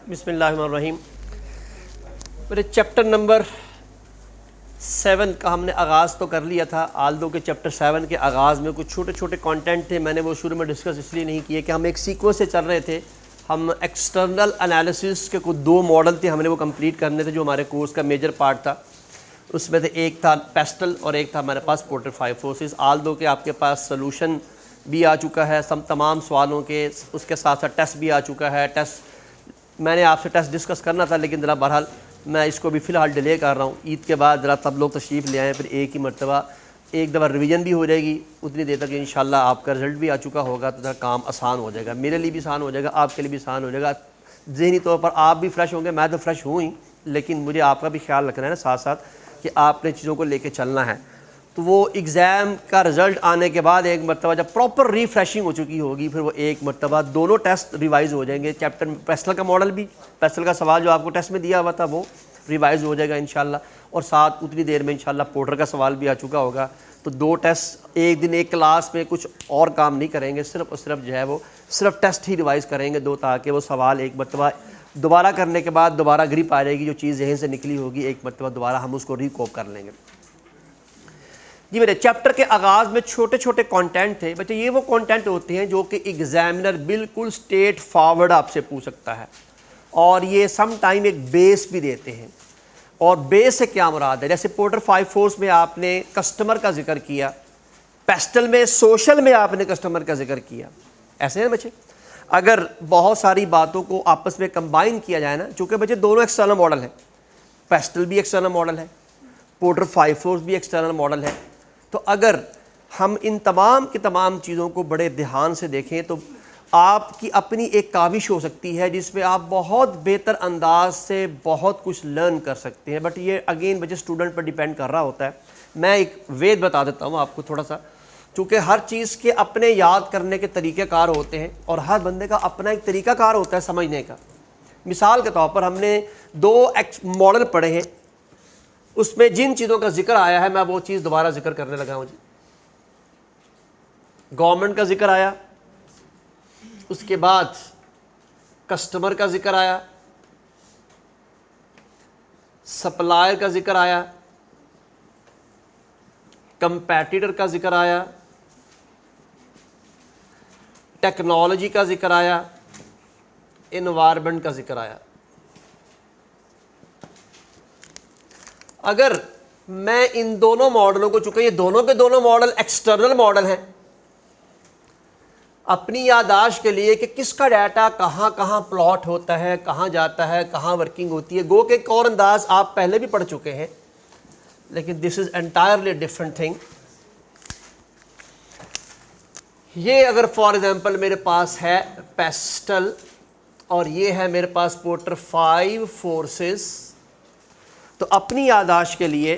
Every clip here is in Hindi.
बिस्मिल्लाहिर्रहमानिर्रहीम। मेरे चैप्टर नंबर 7 का हमने आगाज़ तो कर लिया था। आल्दो के चैप्टर 7 के आगाज़ में कुछ छोटे छोटे कंटेंट थे, मैंने वो शुरू में डिस्कस इसलिए नहीं किए कि हम एक सीक्वेंस से चल रहे थे। हम एक्सटर्नल एनालिसिस के कुछ 2 मॉडल थे, हमने वो कंप्लीट करने थे, जो हमारे कोर्स का मेजर पार्ट था। उसमें से एक था पेस्टल और एक था हमारे पास पोर्टर 5 फोर्सेस। आल्दो के आपके पास सोल्यूशन भी आ चुका है सब तमाम सवालों के, उसके साथ साथ टेस्ट भी आ चुका है। टेस्ट मैंने आपसे टेस्ट डिस्कस करना था, लेकिन ज़रा बहरहाल मैं इसको भी फ़िलहाल डिले कर रहा हूँ। ईद के बाद ज़रा तब लोग तशरीफ़ ले आएँ, फिर एक ही मरतबा एक दफ़ा रिवीजन भी हो जाएगी। उतनी देर तक इंशाल्लाह आपका रिज़ल्ट भी आ चुका होगा, तो ज़रा काम आसान हो जाएगा, मेरे लिए भी आसान हो जाएगा, आपके लिए भी आसान हो जाएगा। ज़हनी तौर पर आप भी फ्रेश होंगे, मैं तो फ्रेश हूँ ही, लेकिन मुझे आपका भी ख्याल रखना है ना साथ साथ कि आपने चीज़ों को लेके चलना है। तो वो एग्ज़ाम का रिज़ल्ट आने के बाद एक मरतबा जब प्रॉपर रिफ्रेशिंग हो चुकी होगी, फिर वो एक मरतबा दोनों टेस्ट रिवाइज़ हो जाएंगे। चैप्टर में पेस्टल का मॉडल भी, पेस्टल का सवाल जो आपको टेस्ट में दिया हुआ था वो रिवाइज़ हो जाएगा इंशाल्लाह, और साथ उतनी देर में इंशाल्लाह पोर्टर का सवाल भी आ चुका होगा। तो 2 टेस्ट एक दिन एक क्लास में कुछ और काम नहीं करेंगे, सिर्फ और सिर्फ जो है वो सिर्फ टेस्ट ही रिवाइज़ करेंगे 2, ताकि वो सवाल एक मरतबा दोबारा करने के बाद दोबारा ग्रिप आ जाएगी, जो चीज़ जहन से निकली होगी एक मरतबा दोबारा हम उसको रिकॉप कर लेंगे। जी मेरे चैप्टर के आगाज़ में छोटे छोटे कंटेंट थे बच्चे। ये वो कंटेंट होते हैं जो कि एग्जामिनर बिल्कुल स्ट्रेट फॉरवर्ड आपसे पूछ सकता है, और ये सम टाइम एक बेस भी देते हैं। और बेस से क्या मुराद है? जैसे पोर्टर 5 फोर्स में आपने कस्टमर का जिक्र किया, पेस्टल में सोशल में आपने कस्टमर का जिक्र किया, ऐसे है ना बच्चे। अगर बहुत सारी बातों को आपस में कंबाइन किया जाए ना, चूँकि बच्चे दोनों एक्सटर्नल मॉडल है, पेस्टल भी एक्सटर्नल मॉडल है, पोर्टर 5 फोर्स भी एक्सटर्नल मॉडल है, तो अगर हम इन तमाम की तमाम चीज़ों को बड़े ध्यान से देखें तो आपकी अपनी एक काविश हो सकती है जिसमें आप बहुत बेहतर अंदाज से बहुत कुछ लर्न कर सकते हैं। बट ये अगेन बच्चे स्टूडेंट पर डिपेंड कर रहा होता है। मैं एक वेद बता देता हूँ आपको थोड़ा सा, चूँकि हर चीज़ के अपने याद करने के तरीक़ेकार होते हैं और हर बंदे का अपना एक तरीक़ाकार होता है समझने का। मिसाल के तौर पर हमने 2 मॉडल पढ़े हैं, उसमें जिन चीज़ों का जिक्र आया है मैं वो चीज़ दोबारा जिक्र करने लगा हूँ जी। गवर्नमेंट का जिक्र आया, उसके बाद कस्टमर का जिक्र आया, सप्लायर का जिक्र आया, कंपैटिटर का जिक्र आया, टेक्नोलॉजी का जिक्र आया, एनवायरनमेंट का जिक्र आया। अगर मैं इन दोनों मॉडलों को, चूंकि ये दोनों के दोनों मॉडल एक्सटर्नल मॉडल हैं, अपनी याददाश्त के लिए कि किसका डाटा कहाँ कहाँ प्लॉट होता है, कहाँ जाता है, कहाँ वर्किंग होती है, गो के एक और अंदाज आप पहले भी पढ़ चुके हैं, लेकिन this is entirely different thing. ये अगर फॉर एग्जांपल मेरे पास है पेस्टल और ये है मेरे पास पोर्टर 5 फोर्सेस, तो अपनी याददाश्त के लिए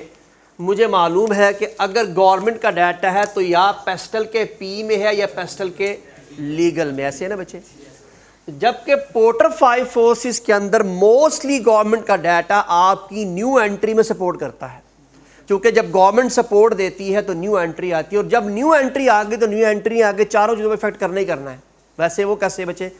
मुझे मालूम है कि अगर गवर्नमेंट का डाटा है तो या पेस्टल के पी में है या पेस्टल के लीगल में, ऐसे है ना बच्चे। जबकि पोर्टर 5 फोर्सेस के अंदर मोस्टली गवर्नमेंट का डाटा आपकी न्यू एंट्री में सपोर्ट करता है, क्योंकि जब गवर्नमेंट सपोर्ट देती है तो न्यू एंट्री आती है, और जब न्यू एंट्री आ गई तो न्यू एंट्री आगे चारों चीज़ों में इफेक्ट करना ही करना है। वैसे वो कैसे बच्चे,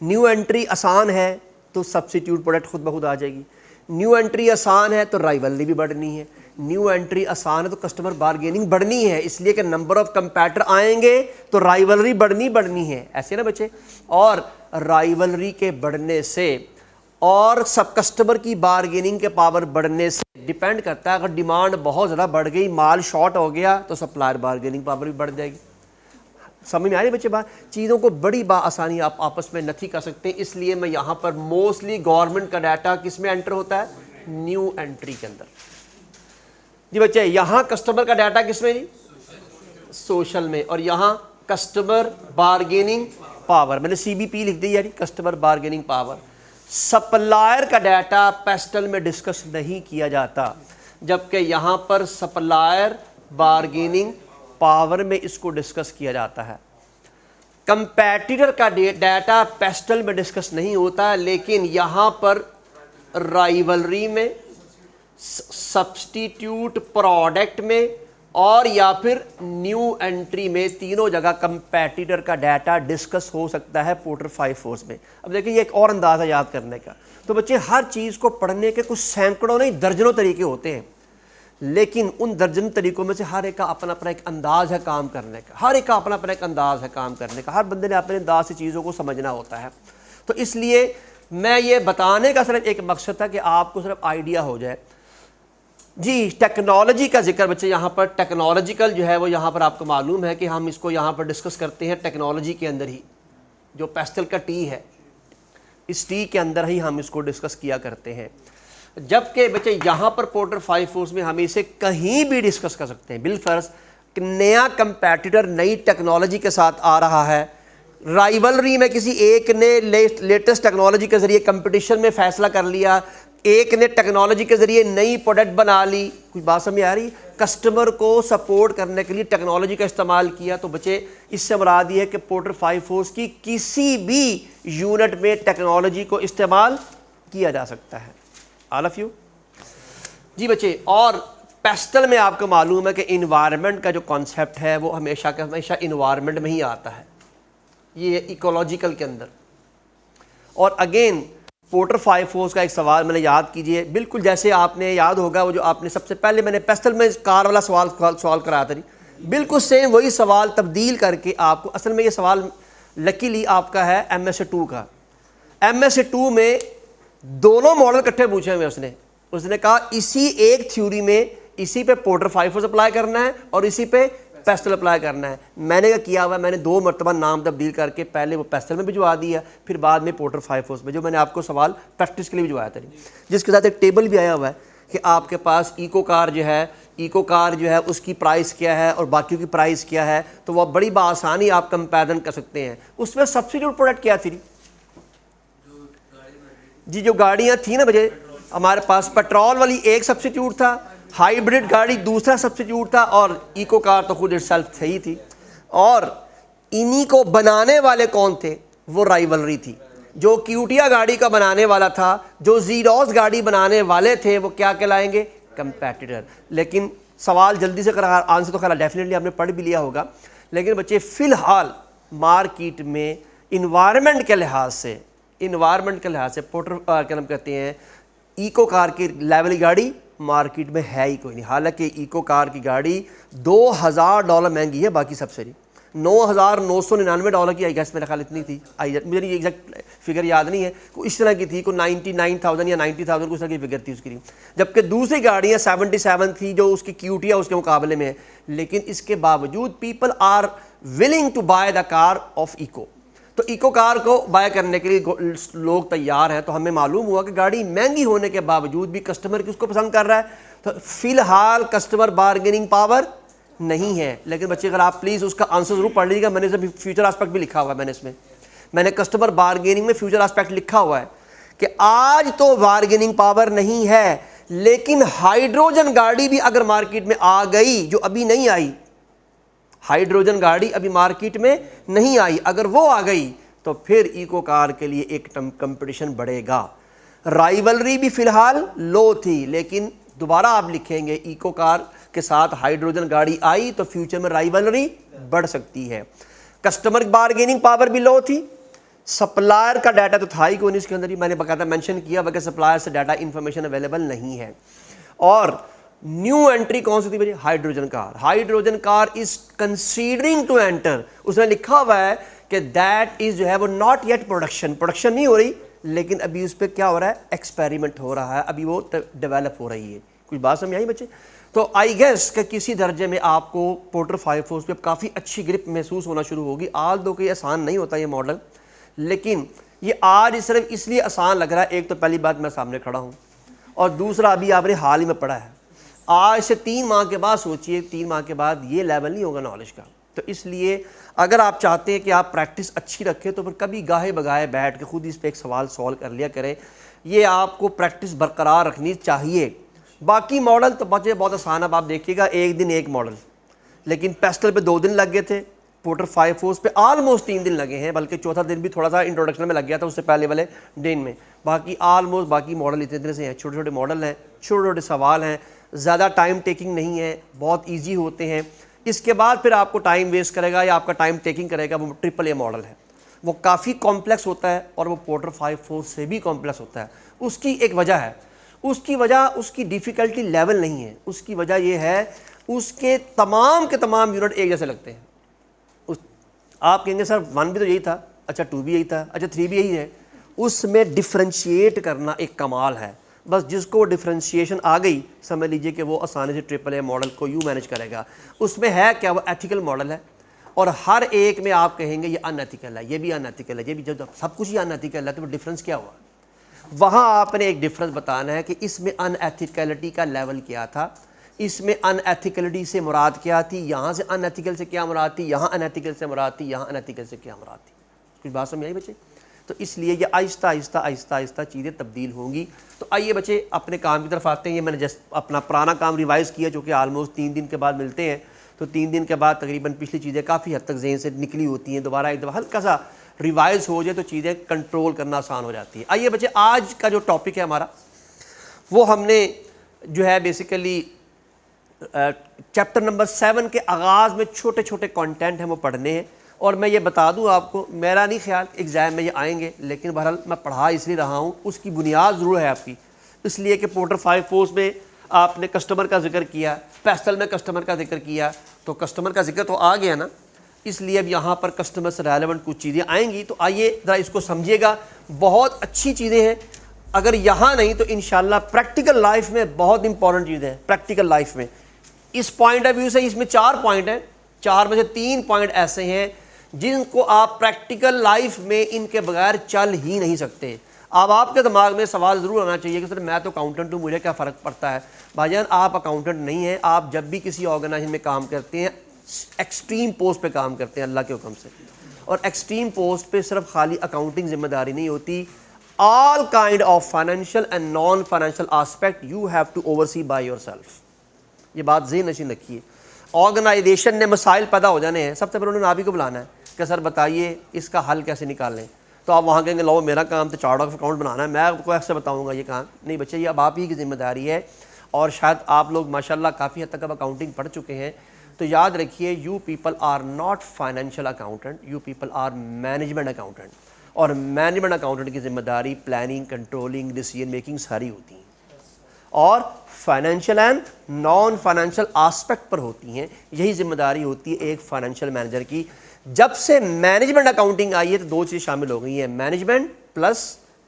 न्यू एंट्री आसान है तो सब्सिट्यूट प्रोडक्ट खुद ब खुद आ जाएगी, न्यू एंट्री आसान है तो राइवलरी भी बढ़नी है, न्यू एंट्री आसान है तो कस्टमर बारगेनिंग बढ़नी है, इसलिए कि नंबर ऑफ कंपैटर आएंगे तो राइवलरी बढ़नी है, ऐसे ना बच्चे। और राइवलरी के बढ़ने से और सब कस्टमर की बारगेनिंग के पावर बढ़ने से डिपेंड करता है। अगर डिमांड बहुत ज़्यादा बढ़ गई, माल शॉर्ट हो गया, तो सप्लायर बारगेनिंग पावर भी बढ़ जाएगी। समझ में आ रही बच्चे बात? चीज़ों को बड़ी आसानी आप आपस में नहीं कर सकते, इसलिए मैं यहाँ पर मोस्टली गवर्नमेंट का डाटा किस में एंटर होता है, न्यू एंट्री के अंदर जी बच्चे। यहाँ कस्टमर का डाटा किस में जी, सोशल में, और यहाँ कस्टमर बारगेनिंग पावर, मैंने CBP लिख दी यानी कस्टमर बारगेनिंग पावर। सप्लायर का डाटा पेस्टल में डिस्कस नहीं किया जाता, जबकि यहाँ पर सप्लायर बारगेनिंग पावर में इसको डिस्कस किया जाता है। कंपैटिटर का डाटा पेस्टल में डिस्कस नहीं होता, लेकिन यहाँ पर राइवलरी में, सब्स्टिट्यूट प्रोडक्ट में और या फिर न्यू एंट्री में, तीनों जगह कंपैटिटर का डाटा डिस्कस हो सकता है पोर्टर 5 फोर्स में। अब देखिए ये एक और अंदाज़ा याद करने का। तो बच्चे हर चीज़ को पढ़ने के कुछ सैकड़ों नहीं दर्जनों तरीके होते हैं, लेकिन उन दर्जन तरीकों में से हर एक का अपना अपना एक अंदाज़ है काम करने का, हर एक का अपना अपना एक अंदाज़ है काम करने का। हर बंदे ने अपने अंदाज से चीज़ों को समझना होता है। तो इसलिए मैं ये बताने का सिर्फ एक मकसद था कि आपको सिर्फ आइडिया हो जाए। जी, टेक्नोलॉजी का जिक्र बच्चे यहाँ पर टेक्नोलॉजिकल जो है वो यहाँ पर आपको मालूम है कि हम इसको यहाँ पर डिस्कस करते हैं टेक्नोलॉजी के अंदर ही। जो पेस्टल का टी है, इस टी के अंदर ही हम इसको डिस्कस किया करते हैं। जबकि बच्चे यहाँ पर पोर्टर 5 फोर्स में हम इसे कहीं भी डिस्कस कर सकते हैं। बिलफर्ज नया कंपैटिटर नई टेक्नोलॉजी के साथ आ रहा है, राइवलरी में किसी एक ने लेटेस्ट टेक्नोलॉजी के ज़रिए कंपटीशन में फ़ैसला कर लिया, एक ने टेक्नोलॉजी के ज़रिए नई प्रोडक्ट बना ली, कुछ बात समझ आ रही, कस्टमर को सपोर्ट करने के लिए टेक्नोलॉजी का इस्तेमाल किया। तो बच्चे इससे मुराद ये है कि पोर्टर 5 फोर्स की किसी भी यूनिट में टेक्नोलॉजी को इस्तेमाल किया जा सकता है। ऑल ऑफ यू जी बच्चे। और पेस्टल में आपको मालूम है कि इन्वायरमेंट का जो कॉन्सेप्ट है वो हमेशा का हमेशा इन्वायरमेंट में ही आता है, ये इकोलॉजिकल के अंदर। और अगेन पोर्टर 5 फोर्स का एक सवाल मैंने याद कीजिए, बिल्कुल जैसे आपने याद होगा वो जो आपने सबसे पहले मैंने पेस्टल में कार वाला सवाल कराया था, बिल्कुल सेम वही सवाल तब्दील करके आपको, असल में ये सवाल लकीली आपका है MSA 2 का। MSA 2 में दोनों मॉडल इकट्ठे पूछे हुए उसने कहा इसी एक थ्योरी में इसी पे पोर्टर 5 फोर्स अप्लाई करना है और इसी पे पेस्टल अप्लाई करना है। मैंने क्या किया हुआ, मैंने 2 मरतबा नाम तब्दील करके पहले वो पेस्टल में भिजवा दिया, फिर बाद में पोर्टर 5 फोर्स में, जो मैंने आपको सवाल प्रैक्टिस के लिए भिजवाया था, जिसके साथ एक टेबल भी आया हुआ है कि आपके पास इको कार जो है उसकी प्राइस क्या है और बाकी की प्राइस क्या है। तो वह बड़ी बासानी आप कंपेरिजन कर सकते हैं। उसमें सब्सिट्यूट प्रोडक्ट क्या थी जी, जो गाड़ियाँ थी ना बजे हमारे पास, पेट्रोल वाली एक सब्सिट्यूट था, हाइब्रिड गाड़ी दूसरा सब्सिट्यूट था, और इको कार तो खुद इटसेल्फ सही थी। और इन्हीं को बनाने वाले कौन थे, वो राइवलरी थी। जो क्यूटिया गाड़ी का बनाने वाला था, जो जीरोस गाड़ी बनाने वाले थे, वो क्या कहलाएंगे, कंपैटिटर। लेकिन सवाल जल्दी से करा, आंसर तो खैर डेफिनेटली आपने पढ़ भी लिया होगा, लेकिन बच्चे फ़िलहाल मार्केट में इन्वायरमेंट के लिहाज से पोर्टर क्या नाम कहते हैं, इको कार की लेवल गाड़ी मार्केट में है ही कोई नहीं। हालांकि इको कार की गाड़ी $2000 महंगी है बाकी सबसे। $9,999 की आई गेस मेरे ख्याल इतनी थी, मुझे एग्जैक्ट फिगर याद नहीं है, इस तरह की थी, कोई 99,000 या 90,000 कुछ तरह की फिगर थी उसकी। जबकि दूसरी गाड़ियाँ 77 थी जो उसकी क्यूटिया उसके मुकाबले में है। लेकिन इसके बावजूद people are willing to buy the car of eco. तो इको कार को बाय करने के लिए लोग तैयार हैं। तो हमें मालूम हुआ कि गाड़ी महंगी होने के बावजूद भी कस्टमर किसको पसंद कर रहा है। तो फिलहाल कस्टमर बार्गेनिंग पावर नहीं है। लेकिन बच्चे अगर आप प्लीज़ उसका आंसर ज़रूर पढ़ लीजिएगा, मैंने इसमें फ्यूचर एस्पेक्ट भी लिखा हुआ है, मैंने कस्टमर बार्गेनिंग में फ्यूचर एस्पेक्ट लिखा हुआ है कि आज तो बार्गेनिंग पावर नहीं है, लेकिन हाइड्रोजन गाड़ी भी अगर मार्केट में आ गई, जो अभी नहीं आई, हाइड्रोजन गाड़ी अभी मार्केट में नहीं आई, अगर वो आ गई तो फिर इको कार के लिए एक कंपटीशन बढ़ेगा। राइवलरी भी फिलहाल लो थी, लेकिन दोबारा आप लिखेंगे इको कार के साथ हाइड्रोजन गाड़ी आई तो फ्यूचर में राइवलरी बढ़ सकती है। कस्टमर बार्गेनिंग पावर भी लो थी, सप्लायर का डाटा तो था ही कोई नहीं इसके अंदर ही, मैंने बकायदा मेंशन किया वगैरह सप्लायर से डाटा इंफॉर्मेशन अवेलेबल नहीं है। और न्यू एंट्री कौन सी थी भाई, hydrogen car is considering to enter. उसने लिखा हुआ है कि दैट इज जो है वो नॉट येट प्रोडक्शन नहीं हो रही, लेकिन अभी उस पर क्या हो रहा है, एक्सपेरिमेंट हो रहा है, अभी वो डेवलप हो रही है। कुछ बात समझ आई बच्चे। तो आई गेस कि किसी दर्जे में आपको पोर्टर 5 फोर्स पे काफ़ी अच्छी ग्रिप महसूस होना शुरू होगी। आल दो कि आसान नहीं होता ये मॉडल, लेकिन ये आज सिर्फ इसलिए आसान लग रहा है, एक तो पहली बात मैं सामने खड़ा हूँ, और दूसरा अभी आपने हाल ही में पढ़ा है। आज से 3 माह के बाद सोचिए, 3 माह के बाद ये लेवल नहीं होगा नॉलेज का। तो इसलिए अगर आप चाहते हैं कि आप प्रैक्टिस अच्छी रखें तो फिर कभी गाहे बगाए बैठ के खुद इस पर एक सवाल सॉल्व कर लिया करें। ये आपको प्रैक्टिस बरकरार रखनी चाहिए। बाकी मॉडल तो बच्चे बहुत आसान, अब आप देखिएगा एक दिन एक मॉडल, लेकिन पेस्टल पे 2 दिन लग गए थे, पोर्टर 5 फोर्स पे ऑलमोस्ट 3 दिन लगे हैं, बल्कि चौथा दिन भी थोड़ा सा इंट्रोडक्शन में लग गया था उससे पहले वाले दिन में। बाकी ऑलमोस्ट बाकी मॉडल इतने तरह से हैं, छोटे छोटे मॉडल हैं, छोटे छोटे सवाल हैं। ज़्यादा टाइम टेकिंग नहीं है, बहुत ईजी होते हैं। इसके बाद फिर आपको टाइम वेस्ट करेगा या आपका टाइम टेकिंग करेगा वो AAA मॉडल है, वो काफ़ी कॉम्प्लेक्स होता है और वो पोर्टर 5.4 से भी कॉम्प्लेक्स होता है। उसकी एक वजह है, उसकी वजह उसकी डिफ़िकल्टी लेवल नहीं है, उसकी वजह ये है उसके तमाम के तमाम यूनिट एक जैसे लगते हैं। आप कहेंगे सर 1 भी तो यही था, अच्छा 2 भी यही था, अच्छा 3 भी यही है। उसमें डिफ्रेंशिएट करना एक कमाल है। बस जिसको डिफ्रेंशिएशन आ गई समझ लीजिए कि वो आसानी से AAA मॉडल को यूँ मैनेज करेगा। उसमें है क्या, वो एथिकल मॉडल है और हर एक में आप कहेंगे ये अनएथिकल है, ये भी अनएथिकल है, ये भी, जब सब कुछ ही अनएथिकल है तो वो डिफरेंस क्या हुआ? वहाँ आपने एक डिफरेंस बताना है कि इसमें अनएथिकलिटी का लेवल क्या था, इसमें अनएथिकलिटी से मुराद क्या थी, यहाँ से अनएथिकल से क्या मुराद थी, यहाँ अनएथिकल से मुराद थी, यहाँ अनएथिकल से क्या मुराद थी। कुछ बात समझ आई बच्चे? तो इसलिए ये आहिस्ता आहिस्ता आहिस्ता आहिस्ता चीज़ें तब्दील होंगी। तो आइए बच्चे अपने काम की तरफ आते हैं। ये मैंने जस्ट अपना पुराना काम रिवाइज़ किया जो कि आलमोस्ट 3 दिन के बाद मिलते हैं, तो 3 दिन के बाद तकरीबन पिछली चीज़ें काफ़ी हद तक ज़हन से निकली होती हैं। दोबारा एक दफ़ा हल्का सा रिवाइज़ हो जाए तो चीज़ें कंट्रोल करना आसान हो जाती है। आइए बच्चे, आज का जो टॉपिक है हमारा वो हमने जो है बेसिकली चैप्टर नंबर 7 के आगाज़ में छोटे छोटे कंटेंट हैं वो पढ़ने हैं। और मैं ये बता दूं आपको, मेरा नहीं ख्याल एग्ज़ाम में ये आएंगे, लेकिन बहरहाल मैं पढ़ा इसलिए रहा हूँ, उसकी बुनियाद ज़रूर है आपकी। इसलिए कि पोर्टर 5.4 में आपने कस्टमर का जिक्र किया, पेस्टल में कस्टमर का जिक्र किया, तो कस्टमर का जिक्र तो आ गया ना, इसलिए अब यहाँ पर कस्टमर से रेलेवेंट कुछ चीज़ें आएंगी। तो आइए ज़रा इसको समझिएगा, बहुत अच्छी चीज़ें हैं। अगर यहाँ नहीं तो इंशाल्लाह प्रैक्टिकल लाइफ में बहुत इंपॉर्टेंट चीज़ें हैं। प्रैक्टिकल लाइफ में इस पॉइंट ऑफ व्यू से इसमें 4 पॉइंट हैं, 4 में से 3 पॉइंट ऐसे हैं जिनको आप प्रैक्टिकल लाइफ में इनके बगैर चल ही नहीं सकते। अब आपके दिमाग में सवाल ज़रूर आना चाहिए कि सर मैं तो अकाउंटेंट हूँ, मुझे क्या फ़र्क पड़ता है। भाईजान आप अकाउंटेंट नहीं हैं, आप जब भी किसी ऑर्गेनाइजेशन में काम करते हैं एक्सट्रीम पोस्ट पे काम करते हैं अल्लाह के हुक्म से, और एक्सट्रीम पोस्ट पे सिर्फ खाली अकाउंटिंग जिम्मेदारी नहीं होती, all kind of financial and non financial aspect you have to oversee by yourself. ये बात ज़हन नशीन रखिए। ऑर्गेनाइजेशन ने मसाइल पैदा हो जाने हैं, सबसे पहले उन्होंने आप ही को बुलाना है कि सर बताइए इसका हल कैसे निकालें। तो आप वहाँ कहेंगे लो मेरा काम तो चार्ट ऑफ अकाउंट बनाना है, मैं आपको ऐसे बताऊँगा ये काम नहीं बच्चे, ये अब आप ही की जिम्मेदारी है। और शायद आप लोग माशाल्लाह काफ़ी हद तक अब अकाउंटिंग पढ़ चुके हैं, तो याद रखिए you people are not financial accountant, you people are management accountant. और मैनेजमेंट अकाउंटेंट की जिम्मेदारी प्लानिंग, कंट्रोलिंग, डिसीजन मेकिंग सारी होती हैं और financial and non financial aspect पर होती हैं। यही जिम्मेदारी होती है एक फाइनेंशियल मैनेजर की। जब से मैनेजमेंट अकाउंटिंग आई है तो 2 चीज़ शामिल हो गई हैं, मैनेजमेंट प्लस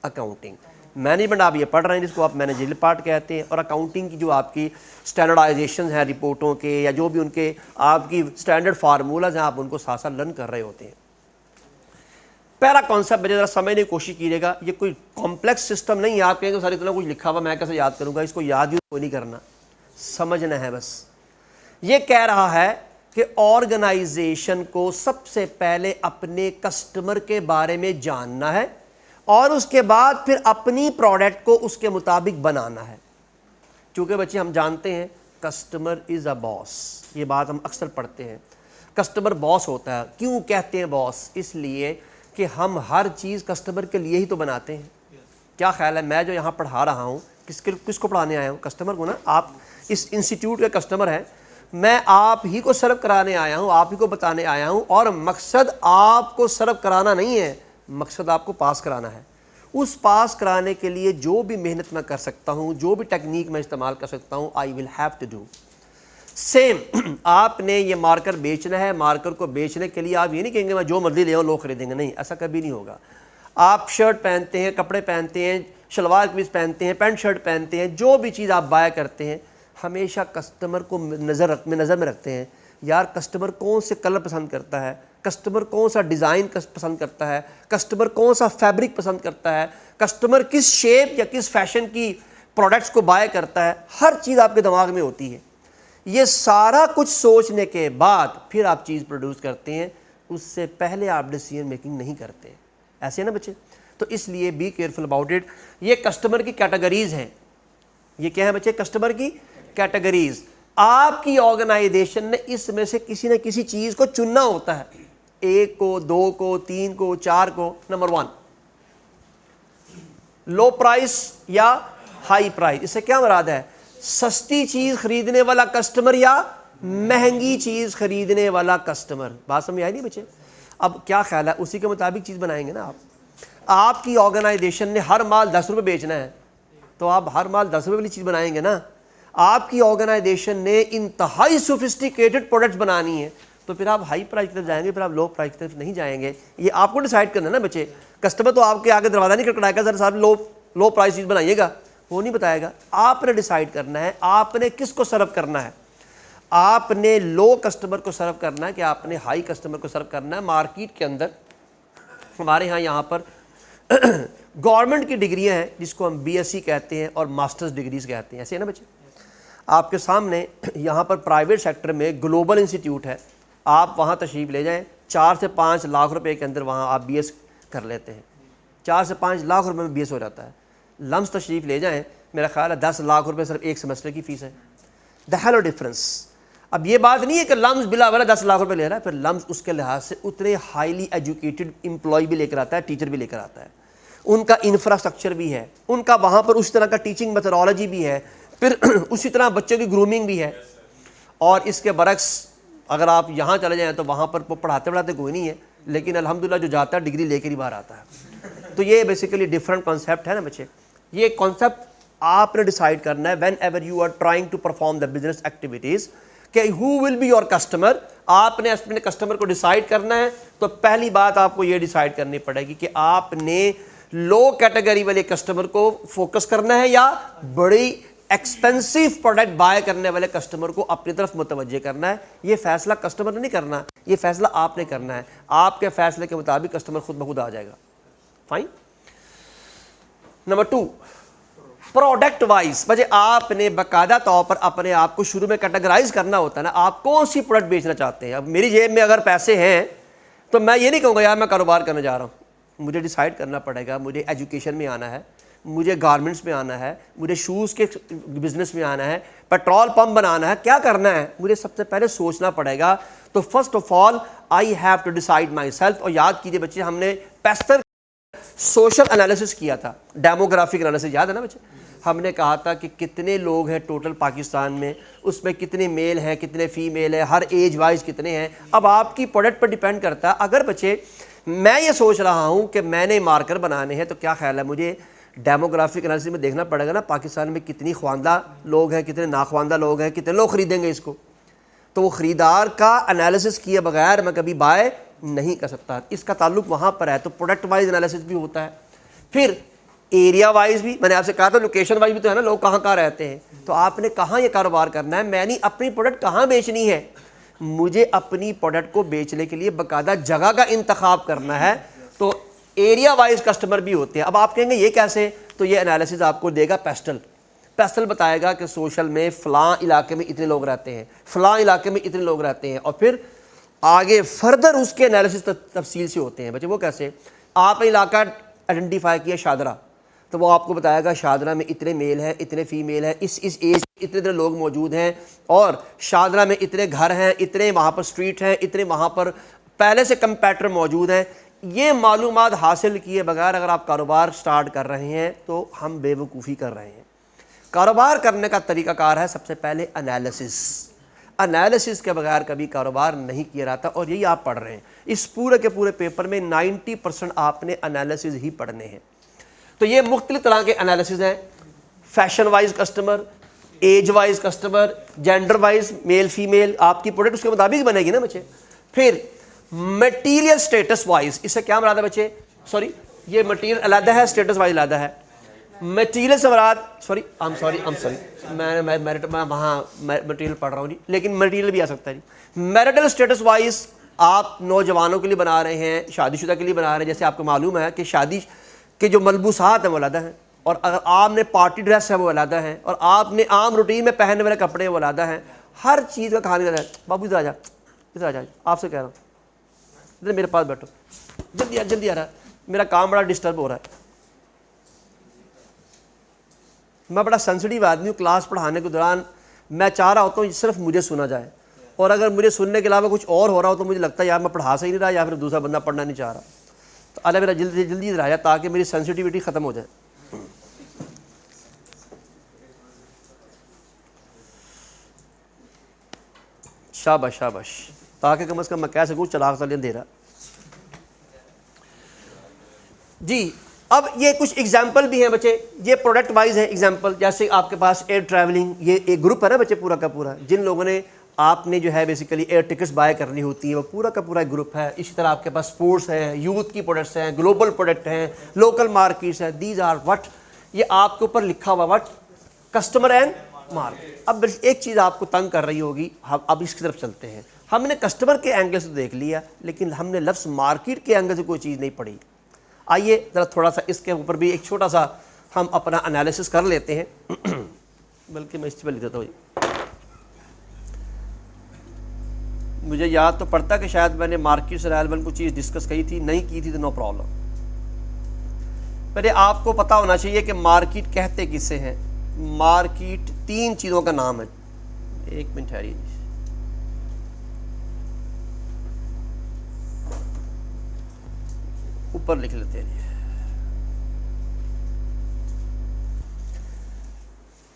अकाउंटिंग। मैनेजमेंट आप ये पढ़ रहे हैं जिसको आप मैनेजरियल पार्ट कहते हैं, और अकाउंटिंग की जो आपकी स्टैंडर्डाइजेशन है रिपोर्टों के या जो भी उनके आपकी स्टैंडर्ड फार्मूलाज हैं आप उनको साथ साथ लर्न कर रहे होते हैं। पहला कॉन्सेप्ट ज़रा समझने की कोशिश कीजिएगा, ये कोई कॉम्प्लेक्स सिस्टम नहीं है। आप कहेंगे सर इतना कुछ लिखा हुआ मैं कैसे याद करूँगा, इसको याद ही कोई नहीं करना, समझना है बस। ये कह रहा है कि ऑर्गेनाइजेशन को सबसे पहले अपने कस्टमर के बारे में जानना है और उसके बाद फिर अपनी प्रोडक्ट को उसके मुताबिक बनाना है। क्योंकि बच्चे हम जानते हैं कस्टमर इज़ अ बॉस, ये बात हम अक्सर पढ़ते हैं, कस्टमर बॉस होता है। क्यों कहते हैं बॉस? इसलिए कि हम हर चीज़ कस्टमर के लिए ही तो बनाते हैं। क्या ख्याल है, मैं जो यहाँ पढ़ा रहा हूँ किसको पढ़ाने आया हूँ? कस्टमर को ना। आप इस इंस्टीट्यूट के कस्टमर हैं, मैं आप ही को सर्व कराने आया हूँ, आप ही को बताने आया हूँ, और मकसद आपको सर्व कराना नहीं है, मकसद आपको पास कराना है। उस पास कराने के लिए जो भी मेहनत मैं कर सकता हूँ, जो भी टेक्निक मैं इस्तेमाल कर सकता हूँ, I will have to do same. आपने ये मार्कर बेचना है, मार्कर को बेचने के लिए आप ये नहीं कहेंगे मैं जो मर्जी ले आऊँ लोग खरीदेंगे, नहीं, ऐसा कभी नहीं होगा। आप शर्ट पहनते हैं, कपड़े पहनते हैं, शलवार कमीज पहनते हैं, पैंट शर्ट पहनते हैं, जो भी चीज़ आप बाय करते हैं हमेशा कस्टमर को नज़र में रखते हैं। यार कस्टमर कौन से कलर पसंद करता है, कस्टमर कौन सा डिज़ाइन पसंद करता है, कस्टमर कौन सा फैब्रिक पसंद करता है, कस्टमर किस शेप या किस फैशन की प्रोडक्ट्स को बाय करता है, हर चीज़ आपके दिमाग में होती है। ये सारा कुछ सोचने के बाद फिर आप चीज़ प्रोड्यूस करते हैं, उससे पहले आप डिसीजन मेकिंग नहीं करते। ऐसे है ना बच्चे? तो इसलिए बी केयरफुल अबाउट इट। ये कस्टमर की कैटेगरीज हैं। ये क्या है बच्चे? कस्टमर की कैटेगरीज। आपकी ऑर्गेनाइजेशन ने इसमें से किसी न किसी चीज़ को चुनना होता है, 1 को, 2 को, 3 को, 4 को। नंबर 1 लो प्राइस या हाई प्राइस। इससे क्या मुराद है? सस्ती चीज़ खरीदने वाला कस्टमर या महंगी चीज़ खरीदने वाला कस्टमर। बात समझ आई नहीं बच्चे? अब क्या ख्याल है, उसी के मुताबिक चीज़ बनाएंगे ना आप। आपकी ऑर्गेनाइजेशन ने हर माल 10 रुपये बेचना है तो आप हर माल 10 रुपये वाली चीज़ बनाएंगे ना। आपकी ऑर्गेनाइजेशन ने इंतहाई सोफिस्टिकेटेड प्रोडक्ट्स बनानी है तो फिर आप हाई प्राइस की तरफ जाएंगे, फिर आप लो प्राइस की तरफ नहीं जाएंगे। ये आपको डिसाइड करना है ना बच्चे। कस्टमर तो आपके आगे दरवाज़ा नहीं खटखटाएगा, सर साहब लो प्राइस चीज़ बनाइएगा, वो नहीं बताएगा। आपने डिसाइड करना है आपने किसको सर्व करना है। आपने लो कस्टमर को सर्व करना है कि आपने हाई कस्टमर को सर्व करना है। मार्केट के अंदर हमारे यहाँ पर गवर्नमेंट की डिग्रियां हैं जिसको हम बीएससी कहते हैं और मास्टर्स डिग्रीज कहते हैं, ऐसे है ना बच्चे। आपके सामने यहाँ पर प्राइवेट सेक्टर में ग्लोबल इंस्टीट्यूट है, आप वहाँ तशरीफ़ ले जाएं, 4 से 5 लाख रुपए के अंदर वहाँ आप बीएस कर लेते हैं। 4 से 5 लाख रुपए में बीएस हो जाता है। लम्स तशरीफ़ ले जाएं, मेरा ख्याल है 10 लाख रुपए सिर्फ एक सेमेस्टर की फ़ीस है। The hello difference. अब ये बात नहीं है कि लम्स बिला वाला 10 लाख रुपए ले रहा है, फिर लम्स उसके लिहाज से उतने हाईली एजुकेटेड एम्प्लॉय भी लेकर आता है, टीचर भी लेकर आता है, उनका इंफ्रास्ट्रक्चर भी है, उनका वहाँ पर उस तरह का टीचिंग मेथोडोलॉजी भी है, फिर उसी तरह बच्चों की ग्रूमिंग भी है। और इसके बरक्स अगर आप यहाँ चले जाएँ तो वहाँ पर पढ़ाते कोई नहीं है, लेकिन अल्हम्दुलिल्लाह जो जाता है डिग्री लेकर ही बाहर आता है। तो ये बेसिकली डिफरेंट कॉन्सेप्ट है ना बच्चे। ये कॉन्सेप्ट आपने डिसाइड करना है whenever you are trying to perform the business activities कि who will be your customer. आपने अपने कस्टमर को डिसाइड करना है तो पहली बात आपको ये डिसाइड करनी पड़ेगी कि आपने लो कैटेगरी वाले कस्टमर को फोकस करना है या बड़ी एक्सपेंसिव प्रोडक्ट बाय करने वाले कस्टमर को अपनी तरफ मुतवज्जे करना है। ये फैसला कस्टमर ने नहीं करना, ये फैसला आपने करना है। आपके फैसले के मुताबिक कस्टमर खुद ब खुद आ जाएगा। फाइन। Number 2, product wise. बच्चे आपने बाकायदा तौर पर अपने आप को शुरू में कैटेगराइज करना होता है ना, आप कौन सी प्रोडक्ट बेचना चाहते हैं। अब मेरी जेब में अगर पैसे हैं तो मैं ये नहीं कहूँगा यार मैं कारोबार करने जा रहा हूँ। मुझे डिसाइड करना पड़ेगा, मुझे एजुकेशन में आना है, मुझे गारमेंट्स में आना है, मुझे शूज़ के बिज़नेस में आना है, पेट्रोल पंप बनाना है, क्या करना है मुझे सबसे पहले सोचना पड़ेगा। तो first of all I have to decide myself. और याद कीजिए बच्चे, हमने पेस्टर सोशल एनालिसिस किया था, डेमोग्राफिक एनालिसिस, याद है ना बच्चे। हमने कहा था कि कितने लोग हैं टोटल पाकिस्तान में, उसमें कितने मेल हैं कितने फीमेल हैं, हर एज वाइज कितने हैं। अब आपकी प्रोडक्ट पर डिपेंड करता है। अगर बच्चे मैं ये सोच रहा हूँ कि मैंने मार्कर बनाने हैं तो क्या ख्याल है मुझे डेमोग्राफिक एनालिसिस में देखना पड़ेगा ना पाकिस्तान में कितनी ख्वानदा लोग हैं, कितने नाख्वानदा लोग हैं, कितने लोग खरीदेंगे इसको। तो वो ख़रीदार का एनालिसिस किए बगैर मैं कभी बाय नहीं कर सकता। इसका ताल्लुक वहाँ पर है। तो प्रोडक्ट वाइज एनालिसिस भी होता है, फिर एरिया वाइज भी। मैंने आपसे कहा था लोकेशन वाइज भी तो है ना, लोग कहाँ कहाँ रहते हैं। तो आपने कहाँ ये कारोबार करना है, मैंने अपनी प्रोडक्ट कहाँ बेचनी है, मुझे अपनी प्रोडक्ट को बेचने के लिए बाकायदा जगह का इंतखाब करना है। तो एरिया वाइज कस्टमर भी होते हैं। अब आप कहेंगे ये कैसे, तो ये एनालिसिस आपको देगा पेस्टल बताएगा कि सोशल में फ़लाँ इलाके में इतने लोग रहते हैं, फ़लाँ इलाके में इतने लोग रहते हैं। और फिर आगे फर्दर उसके एनालिसिस तफसील से होते हैं बच्चे। वो कैसे, आपने इलाका आइडेंटिफाई किया शादरा, तो वो आपको बताएगा शादरा में इतने मेल हैं इतने फीमेल हैं, इस एज इतने लोग मौजूद हैं, और शादरा में इतने घर हैं, इतने वहाँ पर स्ट्रीट हैं, इतने वहाँ पर पहले से कंपैटर मौजूद हैं। ये मालूमात हासिल किए बगैर अगर आप कारोबार स्टार्ट कर रहे हैं तो हम बेवकूफ़ी कर रहे हैं। कारोबार करने का तरीक़ाकार है सबसे पहले एनालिसिस के बगैर कभी कारोबार नहीं किया जाता। और यही आप पढ़ रहे हैं इस पूरे के पूरे पेपर में 90% आपने एनालिसिस ही पढ़ने हैं। तो ये मुख्तलिफ तरह के एनालिसिस हैं, fashion wise customer, age wise customer, gender wise male female, आपकी प्रोडक्ट उसके मुताबिक बनेगी ना बच्चे। फिर मटीरियल स्टेटस वाइज, इससे क्या मुराद है बच्चे, सॉरी ये मटीरियल अलग है, स्टेटस वाइज अलग है। मटीरियल से मुराद मैं वहाँ मटीरियल पढ़ रहा हूँ जी, लेकिन मटीरियल भी आ सकता है जी। मैरिटल स्टेटस वाइज आप नौजवानों के लिए बना रहे हैं, शादीशुदा के लिए बना रहे हैं। जैसे आपको मालूम है कि शादी के जो मलबूसात हैं वो अलग हैं, और अगर आपने पार्टी ड्रेस है वो अलग है, और आपने आम रूटीन में पहनने वाले कपड़े वो अलग हैं। हर चीज़ का कहानी है। बाबू इधर आ जा, आपसे कह रहा हूँ इधर मेरे पास बैठो, जल्दी आ रहा है, मेरा काम बड़ा डिस्टर्ब हो रहा है। मैं बड़ा सेंसिटिव आदमी हूँ, क्लास पढ़ाने के दौरान मैं चाह रहा होता हूँ सिर्फ मुझे सुना जाए, और अगर मुझे सुनने के अलावा कुछ और हो रहा हो तो मुझे लगता है यार मैं पढ़ा सही नहीं रहा या फिर दूसरा बंदा पढ़ना नहीं चाह रहा। तो अल्लाह मेरा जल्दी इधर आ जाए ताकि मेरी सेंसिटिविटी ख़त्म हो जाए। शाबाश शाबाश, ताकि कम से कम मैं कह सकूँ चलाक सालियन दे रहा जी। अब ये कुछ एग्जाम्पल भी हैं बच्चे, ये प्रोडक्ट वाइज है एग्जाम्पल। जैसे आपके पास एयर ट्रैवलिंग, ये एक ग्रुप है ना बच्चे पूरा का पूरा, जिन लोगों ने आपने जो है बेसिकली एयर टिकट्स बाय करनी होती है, वो पूरा का पूरा ग्रुप है। इसी तरह आपके पास स्पोर्ट्स है, यूथ की प्रोडक्ट्स हैं, ग्लोबल प्रोडक्ट हैं, लोकल मार्केट्स हैं। दीज आर व्हाट, ये आपके ऊपर लिखा हुआ व्हाट, कस्टमर एंड मार्केट। अब एक चीज़ आपको तंग कर रही होगी, हम अब इसकी तरफ चलते हैं। हमने कस्टमर के एंगल से देख लिया, लेकिन हमने लफ्ज़ मार्केट के एंगल से कोई चीज़ नहीं पढ़ी। आइए ज़रा थोड़ा सा इसके ऊपर भी एक छोटा सा हम अपना एनालिसिस कर लेते हैं। बल्कि मैं इस पर लिख देता हूँ, मुझे याद तो पड़ता कि शायद मैंने मार्केट से रेलेवेंट कुछ चीज़ डिस्कस की थी, नहीं की थी तो नो प्रॉब्लम। पहले आपको पता होना चाहिए कि मार्केट कहते किसे हैं। मार्केट तीन चीज़ों का नाम है। एक मिनट ठहरिए, ऊपर लिख लेते हैं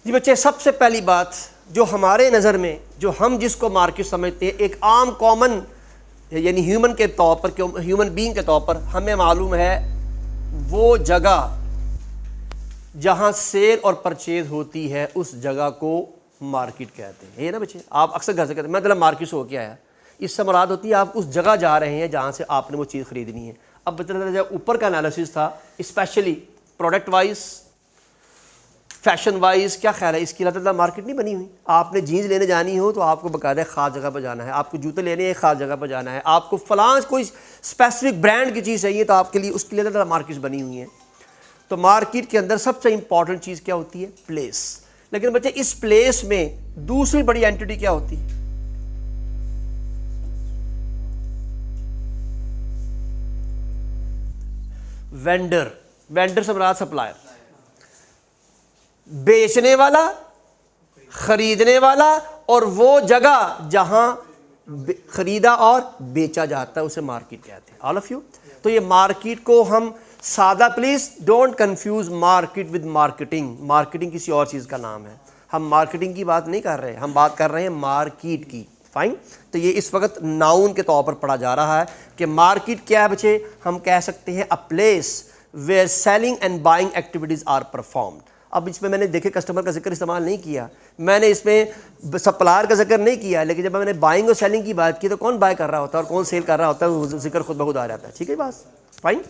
जी बच्चे। सबसे पहली बात जो हमारे नज़र में, जो हम जिसको मार्केट समझते हैं, एक आम कॉमन यानी ह्यूमन के तौर पर, ह्यूमन बीइंग के तौर पर हमें मालूम है वो जगह जहाँ सेल और परचेज होती है, उस जगह को मार्केट कहते हैं। ये ना बच्चे, आप अक्सर घर से कहते हैं मैं मतलब मार्केट से होके आया, इससे मुराद होती है आप उस जगह जा रहे हैं जहाँ से आपने वो चीज़ ख़रीदनी है। अब बता जब ऊपर का एनालिसिस था, specially product wise, fashion wise, क्या ख्याल है इसकी अल्लाह मार्केट नहीं बनी हुई। आपने जीन्स लेने जानी हो तो आपको बाकायदा ख़ास जगह पर जाना है, आपको जूते लेने एक ख़ास जगह पर जाना है, आपको फलां कोई स्पेसिफिक ब्रांड की चीज़ चाहिए तो आपके लिए उसके लिए मार्केट बनी हुई है। तो मार्केट के अंदर सबसे इंपॉर्टेंट चीज़ क्या होती है? प्लेस। लेकिन बच्चे इस प्लेस में दूसरी बड़ी एंटिटी क्या होती है? वेंडर। वेंडर से मुराद सप्लायर, बेचने वाला, खरीदने वाला, और वो जगह जहां खरीदा और बेचा जाता है उसे मार्केट कहते हैं। All of you. तो ये मार्केट को हम सादा, please don't confuse market with marketing. Marketing किसी और चीज़ का नाम है, हम मार्केटिंग की बात नहीं कर रहे हैं, हम बात कर रहे हैं मार्केट की। फाइन। तो ये इस वक्त नाउन के तौर पर पढ़ा जा रहा है कि मार्केट क्या है बच्चे? हम कह सकते हैं a place where selling and buying activities are performed. अब इसमें मैंने देखे कस्टमर का जिक्र इस्तेमाल नहीं किया, मैंने इसमें सप्लायर का जिक्र नहीं किया, लेकिन जब मैंने बाइंग और सेलिंग की बात की तो कौन बाय कर रहा होता है और कौन सेल कर रहा होता है, वो जिक्र खुद ब खुद आ जाता है। ठीक है बात? फाइन।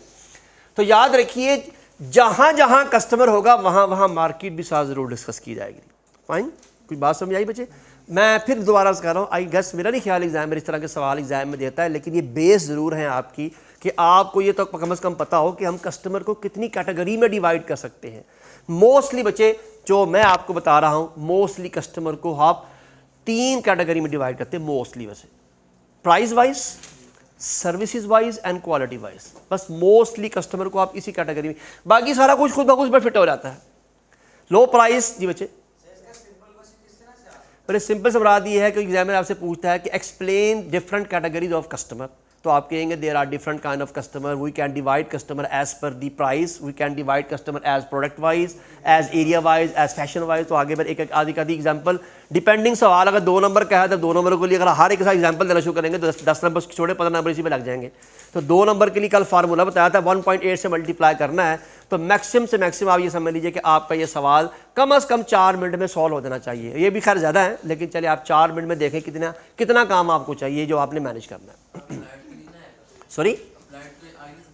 तो याद रखिए जहाँ जहाँ कस्टमर होगा वहाँ वहाँ मार्केट भी साथ ज़रूर डिस्कस की जाएगी। फाइन। कुछ बात समझ आई बच्चे? मैं फिर दोबारा से कह रहा हूँ, आई गेस मेरा नहीं ख्याल एग्जाम में इस तरह के सवाल एग्जाम में देता है, लेकिन ये बेस ज़रूर है आपकी कि आपको ये तो कम से कम पता हो कि हम कस्टमर को कितनी कैटेगरी में डिवाइड कर सकते हैं। मोस्टली बच्चे जो मैं आपको बता रहा हूँ, मोस्टली कस्टमर को आप 3 कैटेगरी में डिवाइड करते हैं मोस्टली। वैसे price wise, services wise and quality wise, बस मोस्टली कस्टमर को आप इसी कैटेगरी में, बाकी सारा कुछ खुद ब खुद में फिट हो जाता है। लो प्राइस जी बच्चे, बड़े सिंपल से मुराद ये है कि एग्जामिनर आपसे पूछता है कि explain different categories of customer, तो आप कहेंगे there are different kind of customer, we can divide customer as per the price, we can divide customer as product wise, as area wise, as fashion wise. तो आगे पर एक आधी का एग्जाम्पल डिपेंडिंग सवाल अगर 2 नंबर का है तो 2 नंबर के लिए अगर हर एक का एग्जाम्पल देना शुरू करेंगे तो 10 नंबर छोड़े 15 नंबर इसी में लग जाएंगे। तो 2 नंबर के लिए कल फार्मूला बताया था 1.8 से मल्टीप्लाई करना है, तो मैक्सिमम से मैक्सिमम आप ये समझ लीजिए कि आपका ये सवाल कम से कम 4 मिनट में सॉल्व हो जाना चाहिए। ये भी खैर ज़्यादा है, लेकिन चलिए आप 4 मिनट में देखें कितना काम आपको चाहिए जो आपने मैनेज करना है। सॉरी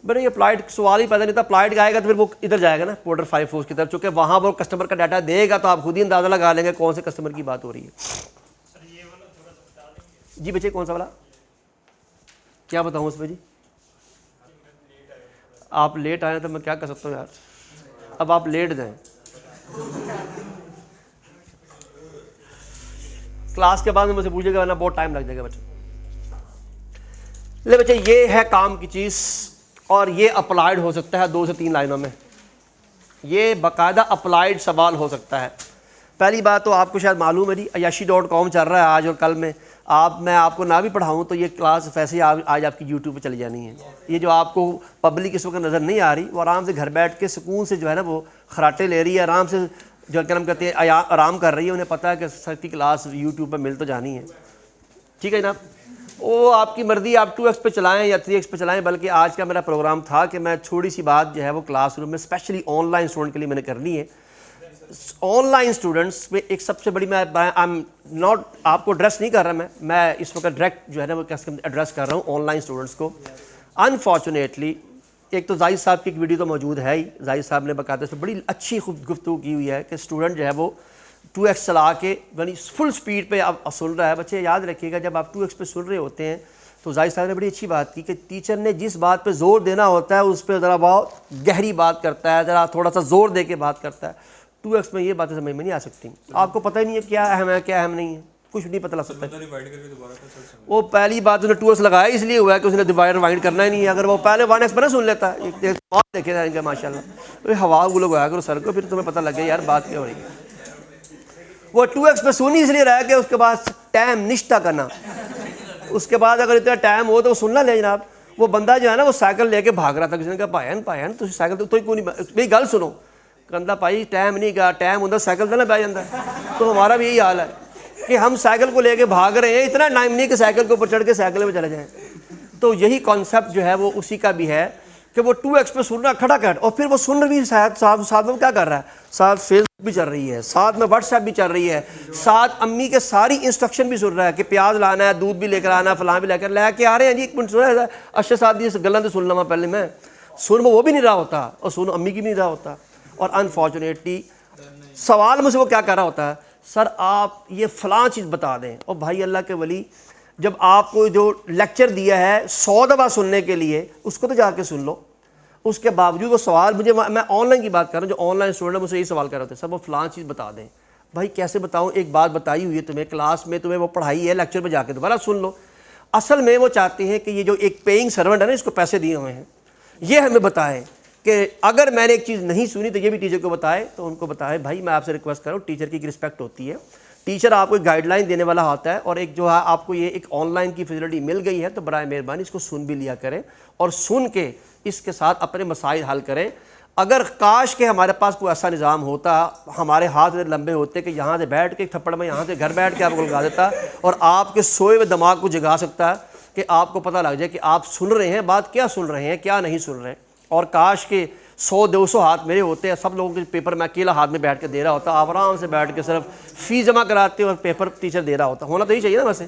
बड़े ये अप्लाइड सवाल ही पैदा नहीं था। अप्लाइड आएगा तो फिर वो इधर जाएगा ना पोर्टर 5 फोर्स की तरफ, चूँकि वहाँ वो कस्टमर का डाटा देगा तो आप खुद ही अंदाज़ा लगा लेंगे कौन से कस्टमर की बात हो रही है। जी बच्चे कौन सा वाला क्या बताऊँ उसमें? जी आप लेट आए तो मैं क्या कर सकता हूँ यार, अब आप लेट जाएं। क्लास के बाद में मुझे पूछेगा वरना बहुत टाइम लग जाएगा बच्चे। ले बच्चे ये है काम की चीज़ और ये अप्लाइड हो सकता है 2 से 3 लाइनों में, ये बाकायदा अप्लाइड सवाल हो सकता है। पहली बात तो आपको शायद मालूम है जी ayashi.com चल रहा है आज और कल में, मैं आपको ना भी पढ़ाऊँ तो ये क्लास वैसे ही आज आपकी यूट्यूब पे चली जानी है। ये जो आपको पब्लिक इस वक्त नज़र नहीं आ रही, वो आराम से घर बैठ के सुकून से जो है ना वो खराटे ले रही है, आराम से जो क्या नाम कहते हैं आराम कर रही है। उन्हें पता है कि सख्ती क्लास यूट्यूब पर मिल तो जानी है। ठीक है जनाब, वो आपकी मर्ज़ी, आप 2x पे चलाएं या 3x पे चलाएं। बल्कि आज का मेरा प्रोग्राम था कि मैं थोड़ी सी बात जो है वो क्लासरूम में स्पेशली ऑनलाइन स्टूडेंट के लिए मैंने करनी है। ऑनलाइन स्टूडेंट्स में एक सबसे बड़ी, मैं आई एम नॉट, आपको एड्रेस नहीं कर रहा, मैं इस वक्त डायरेक्ट जो है ना वो एड्रेस कर रहा हूँ ऑनलाइन स्टूडेंट्स को। अनफॉर्चुनेटली एक तो जाहिद साहब की एक वीडियो तो मौजूद है ही, जाहिद साहब ने बकायदा इसमें बड़ी अच्छी गुफ्तगू की हुई है कि स्टूडेंट जो है वो 2x चला के यानी फुल स्पीड पे अब सुन रहा है। बच्चे याद रखिएगा, जब आप 2x पे सुन रहे होते हैं तो जाहिद साहब ने बड़ी अच्छी बात की कि टीचर ने जिस बात पे ज़ोर देना होता है उस पर ज़रा बहुत गहरी बात करता है, ज़रा थोड़ा सा ज़ोर दे के बात करता है। 2x में ये बातें समझ में नहीं आ सकती, आपको पता ही नहीं है क्या अहम है क्या अहम नहीं है, कुछ नहीं पता लग सकता। वो पहली बात उसने 2x लगाया इसलिए हुआ है कि उसने डिवाइड वाइड करना ही नहीं है। अगर वो पहले 1x पर ना सुन लेता है, देखे जाएंगे माशाल्लाह, तो हवा वो लगाया करो सर को, फिर तुम्हें पता लगे यार बात क्या हो रही है। वो 2x पे सुनी इसलिए रहा कि उसके बाद टाइम निश्ता करना, उसके बाद अगर इतना टाइम हो तो सुनना ले जनाब। वो बंदा जो है ना वो साइकिल लेके भाग रहा था, किसी ने कहा भाईन तुम साइकिल तो क्यों नहीं, मेरी गल सुनो, कहता भाई टाइम नहीं गा, टाइम होता साइकिल तो ना बह जाता है। तो हमारा भी यही हाल है कि हम साइकिल को लेके भाग रहे हैं, इतना टाइम नहीं कि साइकिल के ऊपर चढ़ के साइकिल में चले जाएं। तो यही कॉन्सेप्ट जो है वो उसी का भी है कि वो 2x पे सुन रहा खड़ा कर, और फिर वो सुन रही साथ में क्या कर रहा है, साथ फेसबुक भी चल रही है, साथ में व्हाट्सएप भी चल रही है, साथ अम्मी के सारी इंस्ट्रक्शन भी सुन रहा है कि प्याज लाना है, दूध भी लेकर आना है, फलां भी लेके आ रहे हैं जी, एक मिनट सुना अच्छे साथ दी गलत तो सुन लवा पहले मैं सुन, वो भी नहीं रहा होता और सुन अम्मी की भी नहीं रहा होता। और अनफॉर्चुनेटली सवाल मुझसे वो क्या कर रहा होता है, सर आप ये फ़लाँ चीज़ बता दें। और भाई अल्लाह के वली, जब आपको जो लेक्चर दिया है 100 दफ़ा सुनने के लिए, उसको तो जाके सुन लो। उसके बावजूद वो सवाल मुझे, मैं ऑनलाइन की बात कर रहा हूँ, जो ऑनलाइन स्टूडेंट है मुझसे यही सवाल कर रहे थे, सर वो फ़लाँ चीज़ बता दें। भाई कैसे बताऊँ, एक बात बताई हुई है तुम्हें क्लास में, तुम्हें वो पढ़ाई है, लेक्चर में जाके दोबारा सुन लो। असल में वो चाहते हैं कि ये जो एक पेइंग सर्वेंट है ना, इसको पैसे दिए हुए हैं, ये हमें बताए कि अगर मैंने एक चीज़ नहीं सुनी तो ये भी टीचर को बताए। तो उनको बताए भाई मैं आपसे रिक्वेस्ट कर रहा हूँ, टीचर की रिस्पेक्ट होती है, टीचर आपको एक गाइडलाइन देने वाला होता है, और एक जो है आपको ये एक ऑनलाइन की फैसिलिटी मिल गई है तो बराए मेहरबानी इसको सुन भी लिया करें और सुन के इसके साथ अपने मसाइल हल करें। अगर काश के हमारे पास कोई ऐसा निज़ाम होता, हमारे हाथ लंबे होते कि यहाँ से बैठ के थप्पड़ में यहाँ से घर बैठ के आपको लगा देता और आपके सोए हुए दिमाग को जगा सकता है कि आपको पता लग जाए कि आप सुन रहे हैं, बात क्या सुन रहे हैं क्या नहीं सुन रहे हैं। और काश के 100-200 हाथ मेरे होते हैं, सब लोगों के पेपर मैं अकेला हाथ में बैठ के दे रहा होता, आप आराम से बैठ के सिर्फ फ़ीस जमा कराते और पेपर टीचर दे रहा होता। होना तो यही चाहिए ना वैसे,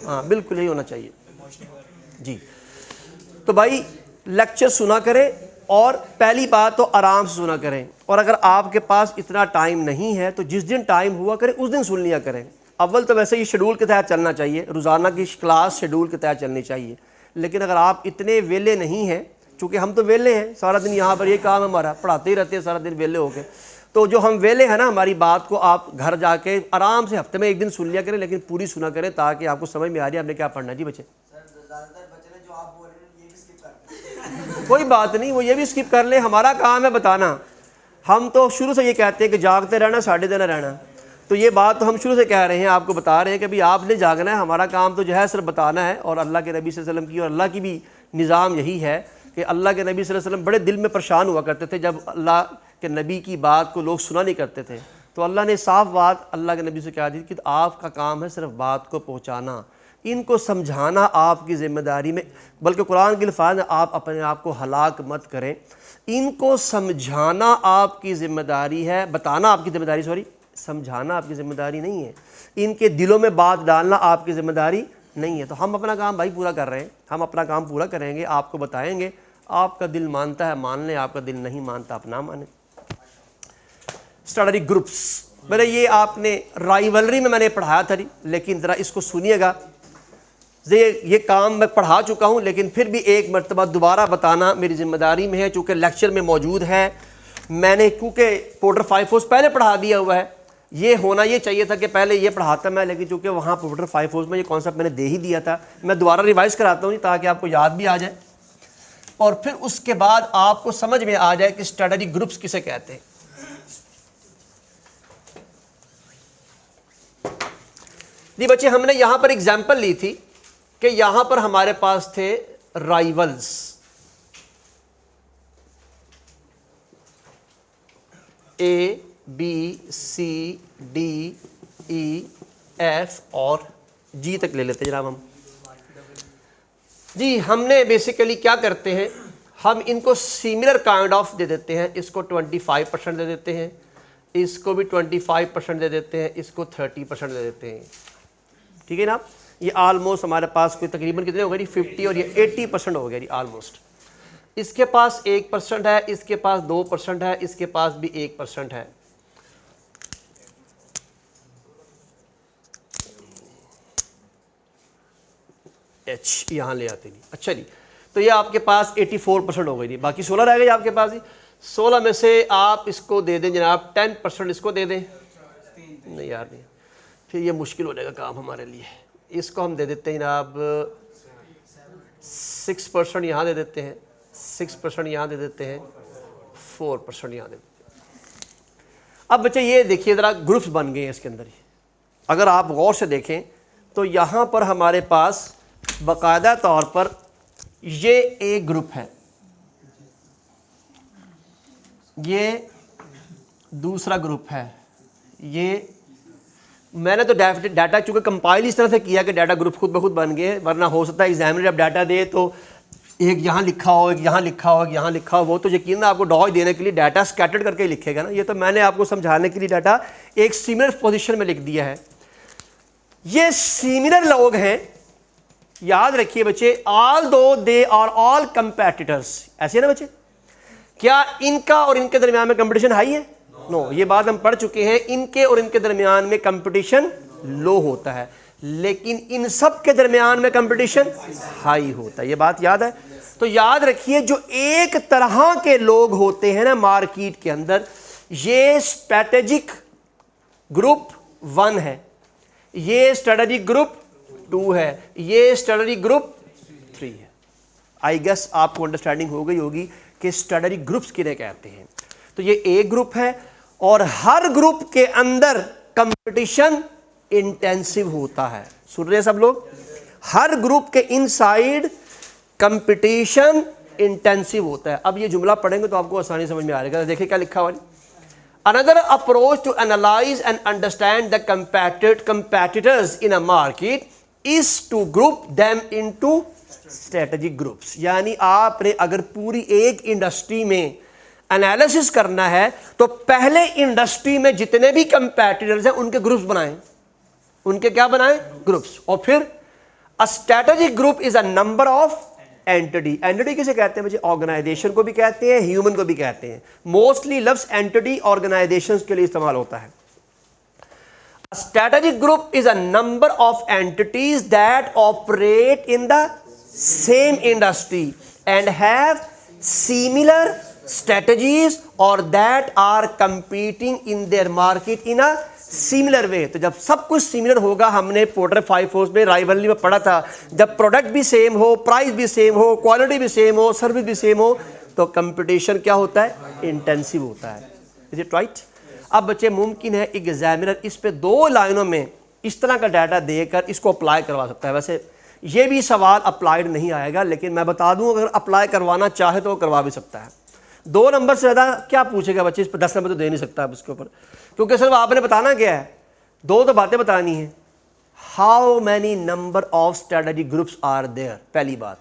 हाँ बिल्कुल यही होना चाहिए जी। तो भाई लेक्चर सुना करें, और पहली बात तो आराम से सुना करें, और अगर आपके पास इतना टाइम नहीं है तो जिस दिन टाइम हुआ करे उस दिन सुन लिया करें। अव्वल तो वैसे ही शेड्यूल के तहत चलना चाहिए, रोज़ाना की क्लास शेड्यूल के तहत चलनी चाहिए। लेकिन अगर आप इतने वेले नहीं हैं, चूँकि हम तो वेले हैं, सारा दिन यहाँ पर ये काम हमारा, पढ़ाते ही रहते हैं सारा दिन वेले होके, तो जो हम वेले हैं ना, हमारी बात को आप घर जाके आराम से हफ्ते में एक दिन सुन लिया करें, लेकिन पूरी सुना करें ताकि आपको समझ में आ रही है आपने क्या पढ़ना। जी बच्चे कोई बात नहीं, वो ये भी स्किप कर ले, हमारा काम है बताना। हम तो शुरू से ये कहते हैं कि जागते रहना, साढ़े दिन रहना, तो ये बात तो हम शुरू से कह रहे हैं, आपको बता रहे हैं कि भाई आपने जागना है, हमारा काम तो जो है सिर्फ बताना है। और अल्लाह के नबी सल्लल्लाहु अलैहि वसल्लम की और अल्लाह की भी निज़ाम यही है कि अल्लाह के नबी सल्लल्लाहु अलैहि वसल्लम बड़े दिल में परेशान हुआ करते थे जब अल्लाह के नबी की बात को लोग सुना नहीं करते थे। तो अल्लाह ने साफ बात अल्लाह के नबी से कहा दी कि आपका काम है सिर्फ बात को पहुँचाना, इनको समझाना आपकी ज़िम्मेदारी में, बल्कि कुरान के अल्फाज़ में आप अपने आप को हलाक मत करें, इनको समझाना आपकी ज़िम्मेदारी है, बताना आपकी ज़िम्मेदारी, सॉरी समझाना आपकी ज़िम्मेदारी नहीं है, इनके दिलों में बात डालना आपकी ज़िम्मेदारी नहीं है। तो हम अपना काम भाई पूरा कर रहे हैं, हम अपना काम पूरा करेंगे, आपको बताएंगे, आपका दिल मानता है मान लें, आपका दिल नहीं मानता आप ना माने। स्टडी ग्रुप्स, मेरे ये आपने राइवलरी में मैंने पढ़ाया था, लेकिन ज़रा इसको सुनिएगा, ये काम मैं पढ़ा चुका हूँ, लेकिन फिर भी एक मरतबा दोबारा बताना मेरी ज़िम्मेदारी में है, चूँकि लेक्चर में मौजूद है। मैंने क्योंकि पोर्टर 5 फोर्स पहले पढ़ा दिया हुआ है, ये होना ये चाहिए था कि पहले ये पढ़ाता मैं, लेकिन चूँकि वहाँ पोर्टर 5 फोर्स में ये कॉन्सेप्ट मैंने दे ही दिया था, मैं दोबारा रिवाइज़ कराता हूँ ताकि आपको याद भी आ जाए और फिर उसके बाद आपको समझ में आ जाए कि स्टडी ग्रुप्स किसे कहते हैं। जी बच्चे, हमने यहाँ पर एग्जाम्पल ली थी कि यहां पर हमारे पास थे rivals, A B C D E F और जी तक ले लेते हैं जनाब हम। जी हमने बेसिकली क्या करते हैं, हम इनको सिमिलर काइंड ऑफ दे देते हैं। इसको 25% दे देते हैं, इसको भी 25% दे देते हैं, इसको 30% दे देते हैं। ठीक है ना, ये आलमोस्ट हमारे पास कोई तकरीबन कितने हो गए जी, 50 और ये 80% हो गया जी आलमोस्ट। इसके पास 1% है, इसके पास 2% है, इसके पास भी 1% है। एच यहाँ ले आते नहीं। अच्छा जी, तो ये आपके पास 84% हो गई जी, बाकी 16 रह गए आपके पास जी। 16 में से आप इसको दे दें जनाब 10% इसको दे दें। नहीं यार नहीं, फिर ये मुश्किल हो जाएगा काम हमारे लिए। इसको हम दे देते हैं जनाब 6% यहाँ दे देते हैं, 6% यहाँ दे देते हैं, 4% यहाँ दे देते हैं। अब बच्चे ये देखिए ज़रा ग्रुप्स बन गए हैं इसके अंदर ही। अगर आप गौर से देखें तो यहाँ पर हमारे पास बाकायदा तौर पर ये एक ग्रुप है, ये दूसरा ग्रुप है, ये मैंने तो डाटा चूँकि कंपाइल इस तरह से किया कि डाटा ग्रुप खुद ब खुद बन गए, वरना हो सकता है एग्जामिनर जब डाटा दे तो एक यहाँ लिखा हो, एक यहाँ लिखा हो, एक यहाँ लिखा हो। वो तो यकीन आपको डॉज देने के लिए डाटा स्कैटर्ड करके ही लिखेगा ना। ये तो मैंने आपको समझाने के लिए डाटा एक सिमिलर पोजीशन में लिख दिया है। ये सिमिलर लोग हैं, याद रखिए बच्चे, ऑल दो दे आर ऑल कंपेटिटर्स। ऐसे है ना बच्चे, क्या इनका और इनके दरमियान में कंपटीशन हाई है? नो, ये बात हम पढ़ चुके हैं। इनके और इनके दरमियान में कंपटीशन लो होता है, लेकिन इन सब के दरमियान में कंपटीशन हाई होता है। ये बात याद है। तो याद रखिए, जो एक तरह के लोग होते हैं ना मार्केट के अंदर, ये स्ट्रेटेजिक ग्रुप 1 है, ये स्ट्रेटेजिक ग्रुप 2 है, ये स्ट्रेटेजिक ग्रुप 3 है। आई गेस आपको अंडरस्टैंडिंग हो गई होगी कि स्ट्रेटेजिक ग्रुप्स किन्हें कहते हैं। तो ये एक ग्रुप है और हर ग्रुप के अंदर कंपटीशन इंटेंसिव होता है। सुन रहे हैं सब लोग? हर ग्रुप के इनसाइड कंपटीशन इंटेंसिव होता है। अब ये जुमला पढ़ेंगे तो आपको आसानी समझ में आ जाएगा। देखिए क्या लिखा हुआ है। Another approach to analyze and understand the competitors in a market is to group them into strategic groups। यानी आपने अगर पूरी एक इंडस्ट्री में एनालिसिस करना है तो पहले इंडस्ट्री में जितने भी कंपेटिटर्स हैं उनके ग्रुप्स बनाएं। उनके क्या बनाएं? ग्रुप्स। और फिर a strategic group is a number of entity. Entity किसे कहते हैं मुझे? ऑर्गेनाइजेशन को भी कहते हैं, ह्यूमन को भी कहते हैं। मोस्टली लफ्ज एंटिटी ऑर्गेनाइजेशंस के लिए इस्तेमाल होता है। A strategic group is a number of entities that operate in the same industry and have similar strategies or that are competing in their market in a similar way. तो जब सब कुछ सिमिलर होगा, हमने पोर्टर 5 फोर्स में राइवलरी में पढ़ा था, जब प्रोडक्ट भी सेम हो, प्राइस भी सेम हो, क्वालिटी भी सेम हो, सर्विस भी सेम हो, तो कंपटीशन क्या होता है? इंटेंसिव होता है। Is it right? अब बच्चे मुमकिन है एग्जामिनर इस पे 2 लाइनों में इस तरह का डाटा देकर इसको अप्लाई करवा सकता है। वैसे ये भी सवाल अप्लाइड नहीं आएगा, लेकिन मैं बता दूं अगर अप्लाई करवाना चाहे तो वो करवा भी सकता है। 2 नंबर से ज़्यादा क्या पूछेगा बच्चे? इस पर 10 नंबर तो दे नहीं सकता अब इसके ऊपर, क्योंकि सिर्फ आपने बताना क्या है, 2 तो बातें बतानी है। How many number of strategic groups are there, पहली बात।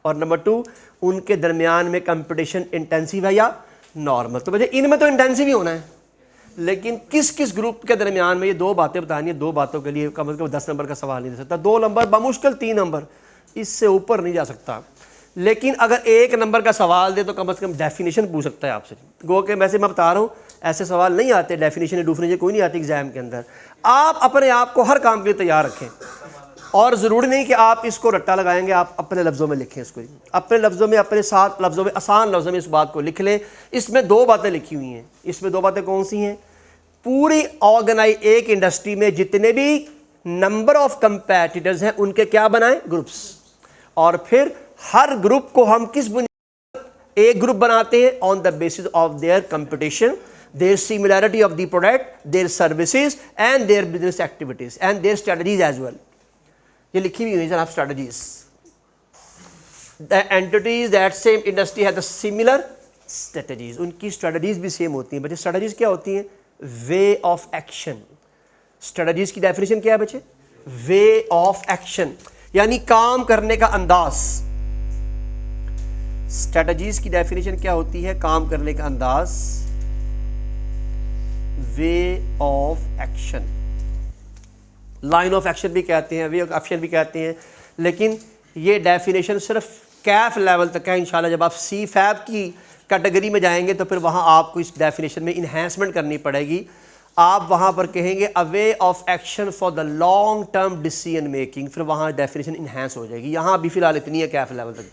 और नंबर 2, उनके दरमियान में कंपटीशन इंटेंसिव है या नॉर्मल। तो बच्चे इनमें तो इंटेंसिव ही होना है, लेकिन किस किस ग्रुप के दरमियान में, ये 2 बातें बतानी है। 2 बातों के लिए कम से कम 10 नंबर का सवाल नहीं दे सकता। 2 नंबर बमुश्किल 3 नंबर, इससे ऊपर नहीं जा सकता। लेकिन अगर 1 नंबर का सवाल दे तो कम से कम डेफिनेशन पूछ सकता है आपसे। गो के वैसे मैं बता रहा हूँ ऐसे सवाल नहीं आते, डेफिनेशन डूफिनेशन कोई नहीं आती एग्जाम के अंदर। आप अपने आप को हर काम के लिए तैयार रखें, और ज़रूरी नहीं कि आप इसको रट्टा लगाएंगे, आप अपने लफ्ज़ों में लिखें इसको। अपने लफ्ज़ों में, अपने 7 लफ्ज़ों में, आसान लफ्ज़ों में इस बात को लिख लें। इसमें 2 बातें लिखी हुई हैं। इसमें 2 बातें कौन सी हैं? पूरी एक इंडस्ट्री में जितने भी नंबर ऑफ कंपेटिटर्स हैं उनके क्या बनाएं? ग्रुप्स। और फिर हर ग्रुप को हम किस बुनियाद पर एक ग्रुप बनाते हैं? On the basis of their competition, their similarity of the product, their services and their business activities and their strategies as well. ये लिखी हुई है जनाब strategies. The entities that same industry have the similar strategies. उनकी स्ट्रेटजीज भी सेम होती हैं। बच्चे स्ट्रेटजीज क्या होती हैं? Way of action. स्ट्रेटजीज की डेफिनेशन क्या है बच्चे? वे ऑफ एक्शन, यानी काम करने का अंदाज। स्ट्रेटजीज की डेफिनेशन क्या होती है? काम करने का अंदाज, वे of action, line of action भी कहते हैं, वे ऑफ एक्शन भी कहते हैं, लेकिन ये डेफिनेशन सिर्फ कैफ लेवल तक है। इंशाल्लाह जब आप सी फैब की कैटेगरी में जाएंगे तो फिर वहाँ आपको इस डेफिनेशन में इन्हेंसमेंट करनी पड़ेगी। आप वहाँ पर कहेंगे a way of action for the long term decision making, फिर वहाँ डेफिनेशन इन्हेंस हो जाएगी। यहाँ अभी फिलहाल इतनी है कैफ लेवल तक।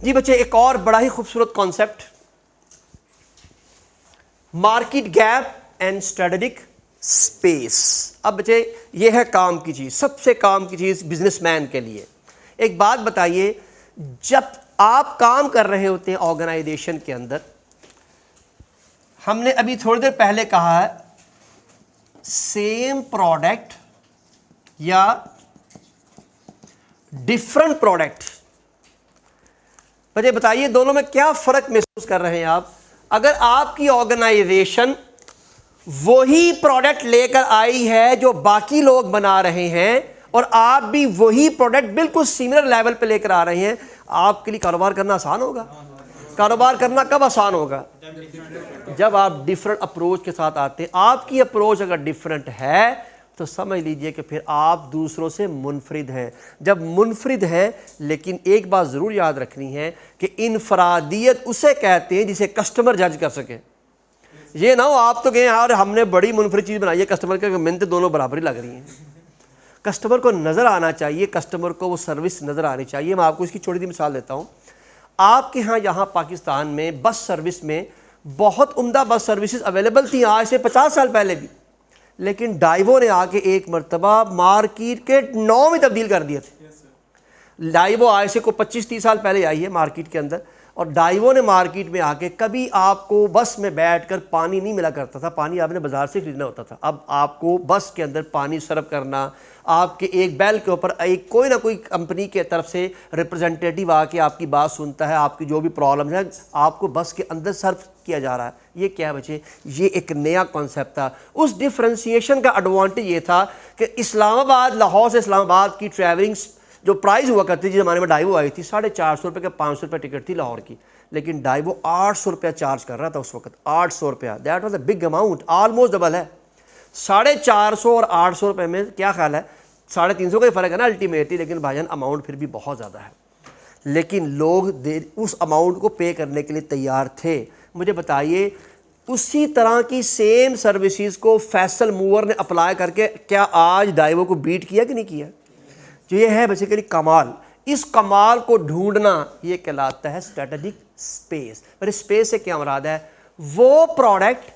जी बच्चे, एक और बड़ा ही खूबसूरत concept, market gap and strategic space. अब बच्चे ये है काम की चीज़, सबसे काम की चीज़ बिजनेसमैन के लिए। एक बात बताइए, जब आप काम कर रहे होते हैं ऑर्गेनाइजेशन के अंदर, हमने अभी थोड़ी देर पहले कहा है सेम प्रोडक्ट या डिफरेंट प्रोडक्ट, मुझे बताइए दोनों में क्या फर्क महसूस कर रहे हैं आप? अगर आपकी ऑर्गेनाइजेशन वही प्रोडक्ट लेकर आई है जो बाकी लोग बना रहे हैं और आप भी वही प्रोडक्ट बिल्कुल सिमिलर लेवल पे लेकर आ रहे हैं, आपके लिए कारोबार करना आसान होगा? कारोबार करना कब आसान होगा? जब आप डिफरेंट अप्रोच के साथ आते हैं। आपकी अप्रोच अगर डिफरेंट है तो समझ लीजिए कि फिर आप दूसरों से मुनफरिद हैं। जब मुनफरिद हैं, लेकिन एक बात ज़रूर याद रखनी है कि इनफरादियत उसे कहते हैं जिसे कस्टमर जज कर सके। ये ना हो आप तो कहें यार हमने बड़ी मुनफरिद चीज़ बनाई है, कस्टमर के मेहनत दोनों बराबरी लग रही हैं। कस्टमर को नज़र आना चाहिए, कस्टमर को वो सर्विस नज़र आनी चाहिए। मैं आपको इसकी छोटी सी मिसाल देता हूँ। आपके यहाँ पाकिस्तान में बस सर्विस में बहुत उम्दा बस सर्विसेज अवेलेबल थी आज से 50 साल पहले भी, लेकिन डाइवो ने आके एक मरतबा मार्केट के नाम ही तब्दील कर दिए थे। डाइवो आज से को 25-30 साल पहले आई है मार्केट के अंदर, और डाइवो ने मार्केट में आके, कभी आपको बस में बैठकर पानी नहीं मिला करता था, पानी आपने बाजार से खरीदना होता था। अब आपको बस के अंदर पानी सर्व करना, आपके एक बैल के ऊपर एक कोई ना कोई कंपनी के तरफ से रिप्रेजेंटेटिव आके आपकी बात सुनता है, आपकी जो भी प्रॉब्लम है आपको बस के अंदर सर्व किया जा रहा है। ये क्या बच्चे? ये एक नया कॉन्सेप्ट था। उस डिफ्रेंशिएशन का एडवांटेज ये था कि इस्लामाबाद, लाहौर से इस्लामाबाद की ट्रैवलिंग जो प्राइस हुआ करती थी, जिस ज़माने में डाइवो आई थी 450 रुपये का 500 रुपये टिकट थी लाहौर की, लेकिन डाइवो 800 रुपया चार्ज कर रहा था उस वक्त। 800 रुपया, that was a big amount, almost double है। 450 और 800 रुपये में क्या ख्याल है? 350 का ही फ़र्क है ना अल्टीमेटली, लेकिन भाईजान अमाउंट फिर भी बहुत ज़्यादा है। लेकिन लोग उस अमाउंट को पे करने के लिए तैयार थे। मुझे बताइए, उसी तरह की सेम सर्विसेज को फैसल मूवर ने अप्लाई करके क्या आज डाइवो को बीट किया कि नहीं किया? जो ये है बेसिकली कमाल, इस कमाल को ढूंढना ये कहलाता है स्ट्रेटेजिक स्पेस। पर स्पेस से क्या मुराद है? वो प्रोडक्ट,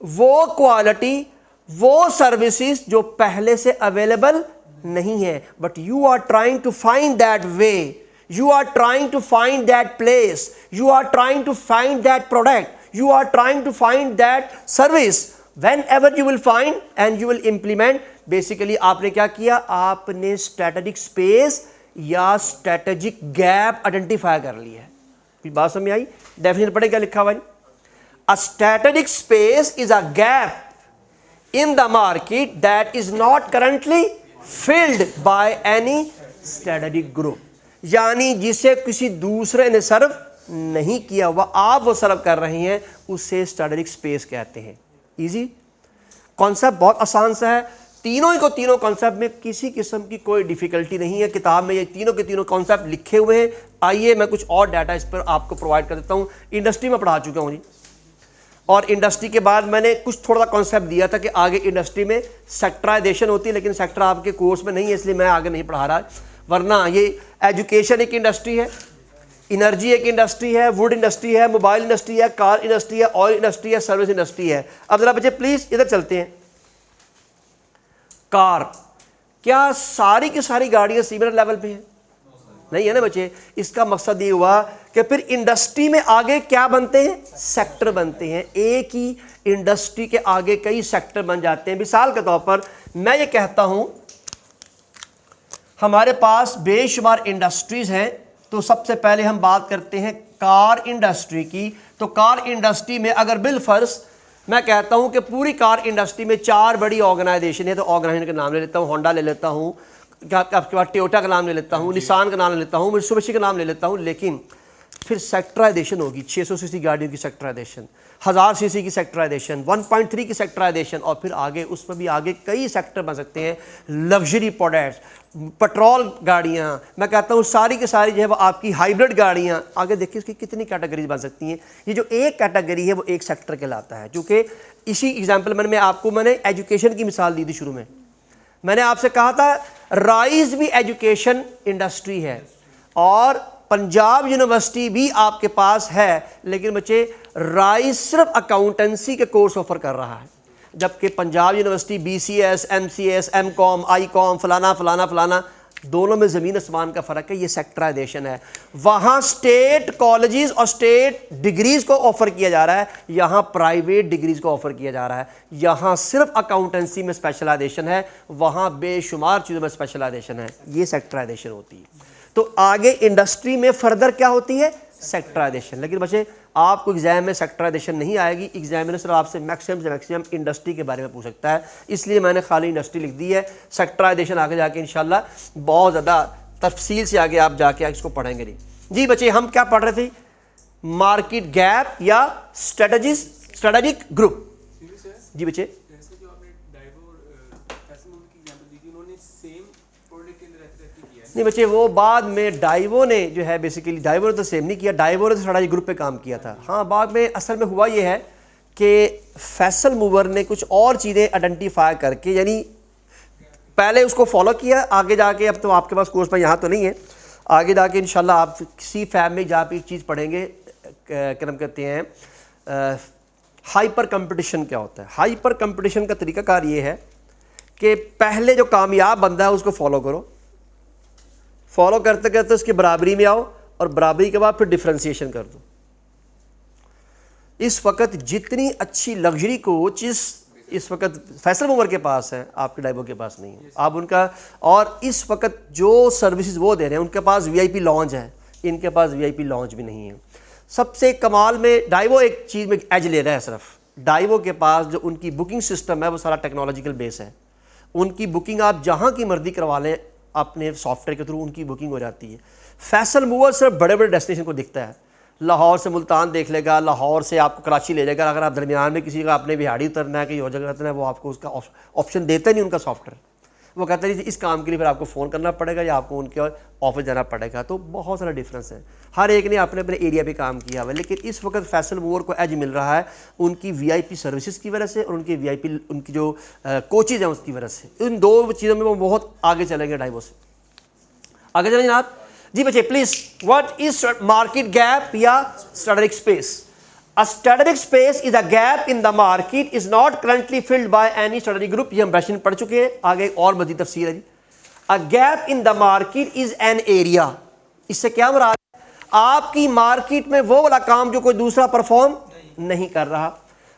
वो क्वालिटी, वो सर्विसेज जो पहले से अवेलेबल नहीं है, but you are trying to find that way, you are trying to find that place, you are trying to find that product, you are trying to find that service. Whenever you will find and you will implement, basically आपने क्या किया? आपने strategic space या strategic gap identify कर लिया है। कोई बात समझ आई? डेफिनेशन पढ़े क्या लिखा हुआ है? A strategic space is a gap in the market that is not currently filled by any strategic group, यानी जिसे किसी दूसरे ने सर्व नहीं किया हुआ, आप वो सर्व कर रहे हैं, उसे स्ट्रेटेजिक स्पेस कहते हैं। इजी कॉन्सेप्ट, बहुत आसान सा है। तीनों कॉन्सेप्ट में किसी किस्म की कोई डिफिकल्टी नहीं है। किताब में ये तीनों के तीनों कॉन्सेप्ट लिखे हुए हैं। आइए मैं कुछ और डाटा इस पर आपको प्रोवाइड कर देता हूँ। इंडस्ट्री में पढ़ा चुका हूँ जी, और इंडस्ट्री के बाद मैंने कुछ थोड़ा कॉन्सेप्ट दिया था कि आगे इंडस्ट्री में सेक्टराइजेशन होती है, लेकिन सेक्टर आपके कोर्स में नहीं है, इसलिए मैं आगे नहीं पढ़ा रहा। वरना ये एजुकेशन एक इंडस्ट्री है, एनर्जी एक इंडस्ट्री है, वुड इंडस्ट्री है, मोबाइल इंडस्ट्री है, कार इंडस्ट्री है, ऑयल इंडस्ट्री है, सर्विस इंडस्ट्री है। अब जरा बच्चे प्लीज इधर चलते हैं। कार, क्या सारी की सारी गाड़ियां सिमिलर लेवल पे हैं? नहीं है ना बच्चे। इसका मकसद ये हुआ कि फिर इंडस्ट्री में आगे क्या बनते हैं? सेक्टर बनते हैं। एक ही इंडस्ट्री के आगे कई सेक्टर बन जाते हैं। मिसाल के तौर पर मैं ये कहता हूं, हमारे पास बेशुमार इंडस्ट्रीज हैं, तो सबसे पहले हम बात करते हैं कार इंडस्ट्री की। तो कार इंडस्ट्री में अगर बिलफर्ज मैं कहता हूं कि पूरी कार इंडस्ट्री में 4 बड़ी ऑर्गेनाइजेशन है, तो ऑर्गेनाइजेशन का नाम ले लेता हूं, होंडा ले लेता हूं, आपके बाद टोयोटा का नाम ले लेता हूं, निसान का नाम ले लेता हूं, मित्सुबिशी का नाम ले लेता हूं, लेकिन फिर सेक्टराइजेशन होगी। 600 सीसी गाड़ियों की सेक्टराइजेशन, 1000 सीसी की सेक्टराइजेशन, 1.3 की सेक्टराइजेशन, और फिर आगे उसमें भी आगे कई सेक्टर बन सकते हैं। लग्जरी प्रोडक्ट्स, पेट्रोल गाड़ियाँ, मैं कहता हूँ सारी की सारी जो है वो आपकी हाइब्रिड गाड़ियाँ, आगे देखिए इसकी कितनी कैटेगरीज बन सकती हैं। ये जो एक कैटेगरी है वो एक सेक्टर कहलाता है। चूँकि इसी एग्जाम्पल मैंने एजुकेशन की मिसाल दी थी शुरू में, मैंने आपसे कहा था राइज भी एजुकेशन इंडस्ट्री है और पंजाब यूनिवर्सिटी भी आपके पास है, लेकिन बच्चे राइज सिर्फ अकाउंटेंसी के कोर्स ऑफर कर रहा है, जबकि Punjab university BCS, MCS, MCOM, ICOM, फलाना फलाना फलाना, दोनों में ज़मीन आसमान का फ़र्क है। ये सेक्टराइजेशन है। वहाँ स्टेट कॉलेजेस और स्टेट डिग्रीज़ को ऑफ़र किया जा रहा है, यहाँ प्राइवेट डिग्रीज़ को ऑफ़र किया जा रहा है। यहाँ सिर्फ अकाउंटेंसी में स्पेशलाइजेशन है, वहाँ बेशुमार चीज़ों में स्पेशलाइजेशन है। ये सेक्टराइजेशन होती है। तो आगे इंडस्ट्री में फर्दर क्या होती है? सेक्टराइजेशन। लेकिन बच्चे आपको एग्जाम में सेक्टराइजेशन नहीं आएगी, एग्जामिनर सिर्फ आपसे मैक्सिमम से मैक्सिमम इंडस्ट्री के बारे में पूछ सकता है, इसलिए मैंने खाली इंडस्ट्री लिख दी है। सेक्टराइजेशन आगे जाके इंशाल्लाह बहुत ज़्यादा तफसील से आगे आप जाके इसको पढ़ेंगे नहीं। जी बच्चे, हम क्या पढ़ रहे थे? मार्केट गैप या स्ट्रेटेजिक ग्रुप। जी बच्चे, नहीं बच्चे, वो बाद में डाइवो ने जो है बेसिकली डाइवो ने तो सेम नहीं किया, डाइवो ने तो स्ट्रेटेजिक ग्रुप पे काम किया था। हाँ, बाद में असल में हुआ ये है कि फैसल मूवर ने कुछ और चीज़ें आइडेंटिफाई करके, यानी पहले उसको फॉलो किया, आगे जाके अब तो आपके पास कोर्स में यहाँ तो नहीं है, आगे जाके इंशाल्लाह आप सी फैम में जहाँ पे एक चीज़ पढ़ेंगे, क्या नाम कहते हैं, हाइपर कंपटीशन क्या होता है। हाइपर कंपटीशन का तरीकाकार ये है कि पहले जो कामयाब बंदा है उसको फॉलो करो, फॉलो करते करते उसकी बराबरी में आओ, और बराबरी के बाद फिर डिफ्रेंशिएशन कर दो। इस वक्त जितनी अच्छी लग्जरी कोच इस वक्त फैसल मूवर के पास है, आपके डाइवो के पास नहीं है। आप उनका, और इस वक्त जो सर्विसेज वो दे रहे हैं, उनके पास VIP लॉन्च है, इनके पास VIP लॉन्च भी नहीं है। सबसे कमाल में डाइवो एक चीज़ में एज ले रहा है, सिर्फ डाइवो के पास जो उनकी बुकिंग सिस्टम है वो सारा टेक्नोलॉजिकल बेस है। उनकी बुकिंग आप जहाँ की मर्जी करवा लें अपने सॉफ्टवेयर के थ्रू, उनकी बुकिंग हो जाती है। फैसल मूवर सिर्फ बड़े बड़े डेस्टिनेशन को दिखता है, लाहौर से मुल्तान देख लेगा, लाहौर से आपको कराची ले जाएगा। अगर आप दरमियान में किसी का आपने बिहाड़ी उतरना है, कहीं और जगह उतरना है, वो आपको उसका ऑप्शन देता नहीं उनका सॉफ्टवेयर। वो कहते हैं इस काम के लिए फिर आपको फ़ोन करना पड़ेगा या आपको उनके ऑफिस जाना पड़ेगा। तो बहुत सारा डिफरेंस है, हर एक ने अपने अपने एरिया पे काम किया हुआ है। लेकिन इस वक्त फैसल मूवर को एज मिल रहा है उनकी VIP सर्विसेज की वजह से और उनकी VIP उनकी जो कोचेज हैं उसकी वजह से। इन दो चीज़ों में वो बहुत आगे चलेंगे डाइवो से। आगे चलें जनाब। जी बच्चे please, what is market gap या strategic space? A strategic space is a gap in the market is not currently filled by any strategic group। ये हम बैशन पढ़ चुके हैं, आगे और मज़ीद तफसील है जी। A gap in the market is an area। इससे क्या मुराद है? आपकी मार्केट में वो वाला काम जो कोई दूसरा परफॉर्म नहीं कर रहा।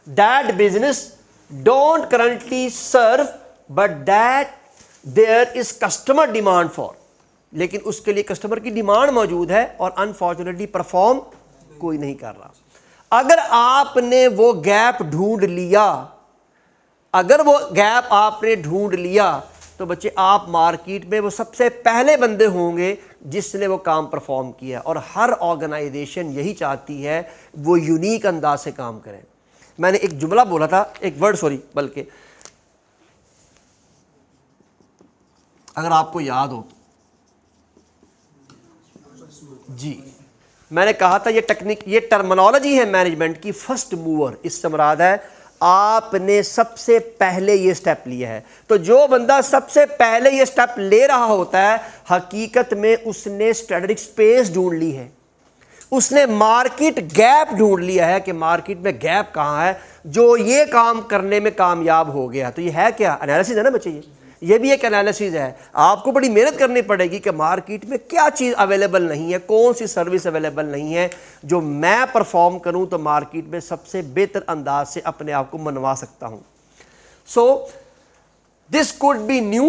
That business don't currently serve but that there is customer demand for। लेकिन उसके लिए कस्टमर की डिमांड मौजूद है और अनफॉर्चुनेटली परफॉर्म कोई नहीं कर रहा। अगर आपने वो गैप ढूंढ लिया, अगर वो गैप आपने ढूंढ लिया, तो बच्चे आप मार्केट में वो सबसे पहले बंदे होंगे जिसने वो काम परफॉर्म किया। और हर ऑर्गेनाइजेशन यही चाहती है वो यूनिक अंदाज से काम करें। मैंने एक जुमला बोला था, एक वर्ड सॉरी, बल्कि अगर आपको याद हो जी, मैंने कहा था ये टेक्निक, ये टर्मिनोलॉजी है मैनेजमेंट की, फर्स्ट मूवर। इससे मुराद है आपने सबसे पहले ये स्टेप लिया है। तो जो बंदा सबसे पहले ये स्टेप ले रहा होता है, हकीकत में उसने स्ट्रेटेजिक स्पेस ढूंढ ली है, उसने मार्केट गैप ढूंढ लिया है कि मार्केट में गैप कहाँ है जो ये काम करने में कामयाब हो गया। तो ये है क्या? एनालिसिस है ना बच्चे, ये भी एक एनालिसिस है। आपको बड़ी मेहनत करनी पड़ेगी कि मार्केट में क्या चीज़ अवेलेबल नहीं है, कौन सी सर्विस अवेलेबल नहीं है जो मैं परफॉर्म करूं तो मार्केट में सबसे बेहतर अंदाज से अपने आप को मनवा सकता हूं। So this could be new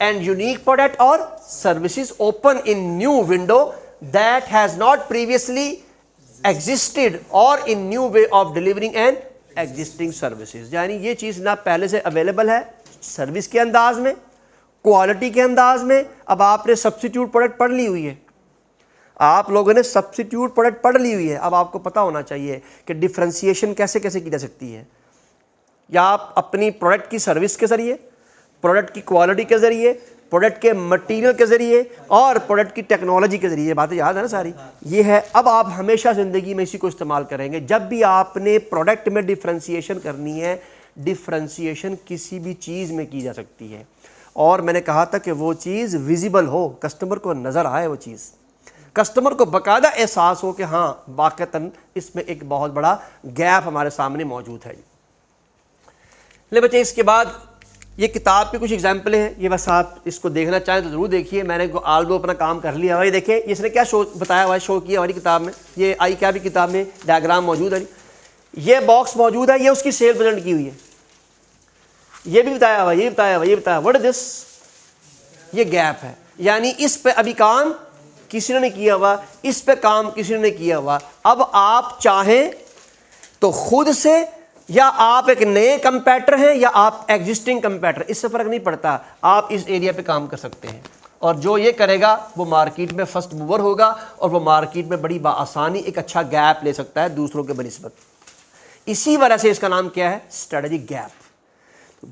and unique product और services open in new window that has not previously existed or in new way of delivering an existing services, यानी ये चीज़ ना पहले से अवेलेबल है सर्विस के अंदाज में, क्वालिटी के अंदाज में। अब आपने सब्स्टिट्यूट प्रोडक्ट पढ़ ली हुई है, आप लोगों ने सब्स्टिट्यूट प्रोडक्ट पढ़ ली हुई है, अब आपको पता होना चाहिए कि डिफ्रेंशिएशन कैसे कैसे की जा सकती है। या आप अपनी प्रोडक्ट की सर्विस के ज़रिए, प्रोडक्ट की क्वालिटी के ज़रिए, प्रोडक्ट के मटेरियल के ज़रिए और प्रोडक्ट की टेक्नोलॉजी के ज़रिए, बातें याद है ना सारी, ये है। अब आप हमेशा ज़िंदगी में इसी को इस्तेमाल करेंगे जब भी आपने प्रोडक्ट में डिफ्रेंशिएशन करनी है। डिफ्रेंशिएशन किसी भी चीज़ में की जा सकती है और मैंने कहा था कि वो चीज़ विजिबल हो, कस्टमर को नज़र आए, वो चीज़ कस्टमर को बाकायदा एहसास हो कि हाँ वाक़तन इसमें एक बहुत बड़ा गैप हमारे सामने मौजूद है। ले बच्चे, इसके बाद ये किताब के कुछ एग्जाम्पल हैं, ये बस आप इसको देखना चाहें तो ज़रूर देखिए। मैंने आल्दो अपना काम कर लिया है। ये देखिए इसने क्या शो बताया हुआ है, शो किया हमारी किताब में, ये आई क्या भी किताब में डायग्राम मौजूद है, ये बॉक्स मौजूद है, ये उसकी सेल प्रेजेंट की हुई है, ये भी बताया हुआ, ये बताया हुआ, ये बताया व्हाट इज दिस, ये गैप है, यानी इस पे अभी काम किसी ने नहीं किया हुआ, इस पे काम किसी ने नहीं किया हुआ। अब आप चाहें तो खुद से, या आप एक नए कंपैटर हैं या आप एग्जिस्टिंग कंपैटर, इससे फ़र्क नहीं पड़ता, आप इस एरिया पे काम कर सकते हैं। और जो ये करेगा वो मार्केट में फर्स्ट मूवर होगा और वो मार्केट में बड़ी आसानी एक अच्छा गैप ले सकता है दूसरों के बनिस्बत। इसी वजह से इसका नाम क्या है, स्ट्रेटजिक गैप।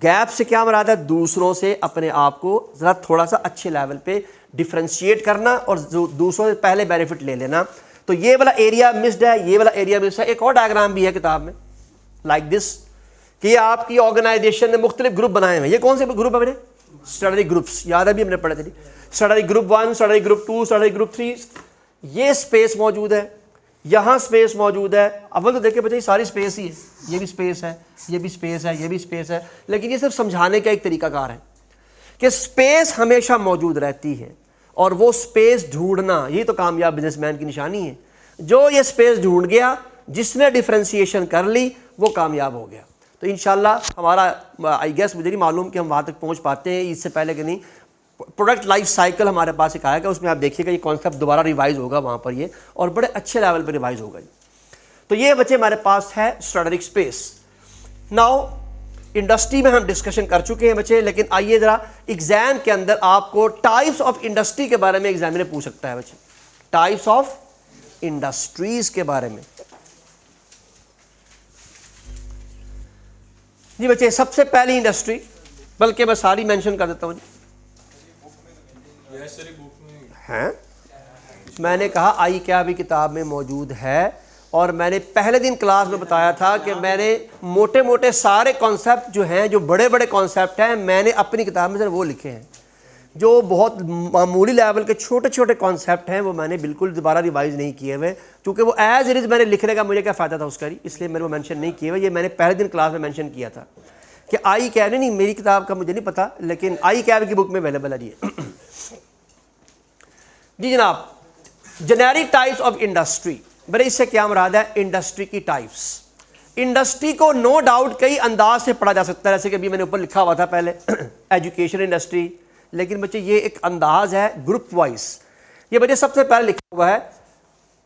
गैप से क्या मुराद है, दूसरों से अपने आप को ज़रा थोड़ा सा अच्छे लेवल पे डिफ्रेंशिएट करना और दूसरों से पहले बेनिफिट ले लेना। तो ये वाला एरिया मिस्ड है, ये वाला एरिया मिस्ड है। एक और डायग्राम भी है किताब में लाइक दिस, कि आपकी ऑर्गेनाइजेशन ने मुख्तलिफ ग्रुप बनाए हैं। ये कौन से ग्रुप है मेरे, स्ट्रेटजिक ग्रुप्स, याद है भी हमने पढ़े थे, strategic group 1, strategic group 2, strategic group 3। ये स्पेस मौजूद है, यहाँ स्पेस मौजूद है। अव्वल तो देखिए बच्चे सारी स्पेस ही है, ये भी स्पेस है, ये भी स्पेस है, ये भी स्पेस है, लेकिन ये सिर्फ समझाने का एक तरीकाकार है कि स्पेस हमेशा मौजूद रहती है और वो स्पेस ढूंढना, ये तो कामयाब बिजनेसमैन की निशानी है। जो ये स्पेस ढूंढ गया, जिसने डिफ्रेंशिएशन कर ली, वो कामयाब हो गया। तो इंशाल्लाह हमारा, आई गेस मुझे नहीं मालूम कि हम वहाँ तक पहुँच पाते हैं, इससे पहले कि नहीं प्रोडक्ट लाइफ साइकिल हमारे पास एक आएगा, उसमें आप देखिएगा ये कॉन्सेप्ट दोबारा रिवाइज होगा वहाँ पर ये, और बड़े अच्छे लेवल पर रिवाइज होगा। तो ये बच्चे हमारे पास है स्ट्रेटजिक स्पेस। नाउ इंडस्ट्री में हम डिस्कशन कर चुके हैं बच्चे, लेकिन आइए ज़रा एग्जाम के अंदर आपको टाइप्स ऑफ इंडस्ट्री के बारे में एग्जामिनर पूछ सकता है बच्चे, टाइप्स ऑफ इंडस्ट्रीज के बारे में। जी बच्चे, सबसे पहली इंडस्ट्री, बल्कि मैं सारी मेंशन कर देता हूँ हैं, मैंने कहा आई क्या भी किताब में मौजूद है। और मैंने पहले दिन क्लास में बताया था कि मैंने मोटे मोटे सारे कॉन्सेप्ट जो हैं, जो बड़े बड़े कॉन्सेप्ट हैं, मैंने अपनी किताब में सिर्फ वो लिखे हैं। जो बहुत मामूली लेवल के छोटे छोटे कॉन्सेप्ट हैं वो मैंने बिल्कुल दोबारा रिवाइज नहीं किए हुए, क्योंकि वो एज इट इज़ मैंने लिखने का मुझे क्या फ़ायदा था उसका, इसलिए मैंने वो मेंशन नहीं किए हुए। ये मैंने पहले दिन क्लास में मेंशन किया था कि आई कैब, नहीं मेरी किताब का मुझे नहीं पता, लेकिन आई कैब की बुक में अवेलेबल है। जी जनाब, जेनेरिक टाइप्स ऑफ इंडस्ट्री, बड़े इससे क्या मुराद है, इंडस्ट्री की टाइप्स। इंडस्ट्री को नो डाउट कई अंदाज से पढ़ा जा सकता है, जैसे कि अभी मैंने ऊपर लिखा हुआ था पहले एजुकेशन इंडस्ट्री, लेकिन बच्चे ये एक अंदाज है ग्रुप वाइज। ये बच्चे सबसे पहले लिखा हुआ है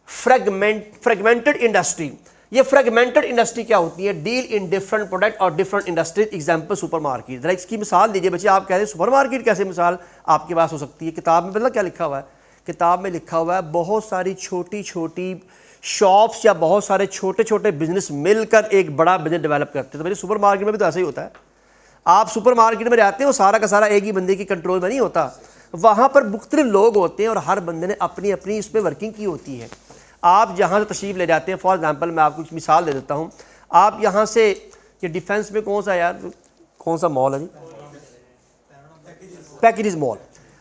फ्रेगमेंटेड इंडस्ट्री। ये फ्रेगमेंटेड इंडस्ट्री क्या होती है, डील इन डिफरेंट प्रोडक्ट और डिफरेंट इंडस्ट्रीज, एग्जांपल सुपरमार्केट। जरा इसकी मिसाल दीजिए बच्चे, आप कह रहे हैं सुपरमार्केट कैसे मिसाल आपके पास हो सकती है। किताब में मतलब क्या लिखा हुआ है, किताब में लिखा हुआ है बहुत सारी छोटी छोटी शॉप्स या बहुत सारे छोटे छोटे बिजनेस मिलकर एक बड़ा बिजनेस डेवलप करते हैं। तो मेरे सुपर मार्केट में भी तो ऐसा ही होता है। आप सुपर मार्केट में जाते हैं, वो सारा का सारा एक ही बंदे की कंट्रोल में नहीं होता, वहाँ पर मुख्तलिफ लोग होते हैं और हर बंदे ने अपनी अपनी इस पर वर्किंग की होती है। आप जहाँ से तशरीफ़ ले जाते हैं, फॉर एग्जांपल मैं आपको कुछ मिसाल दे देता हूँ। आप यहाँ से, ये डिफेंस में कौन सा यार, कौन सा मॉल है जी, पैकेजेस मॉल।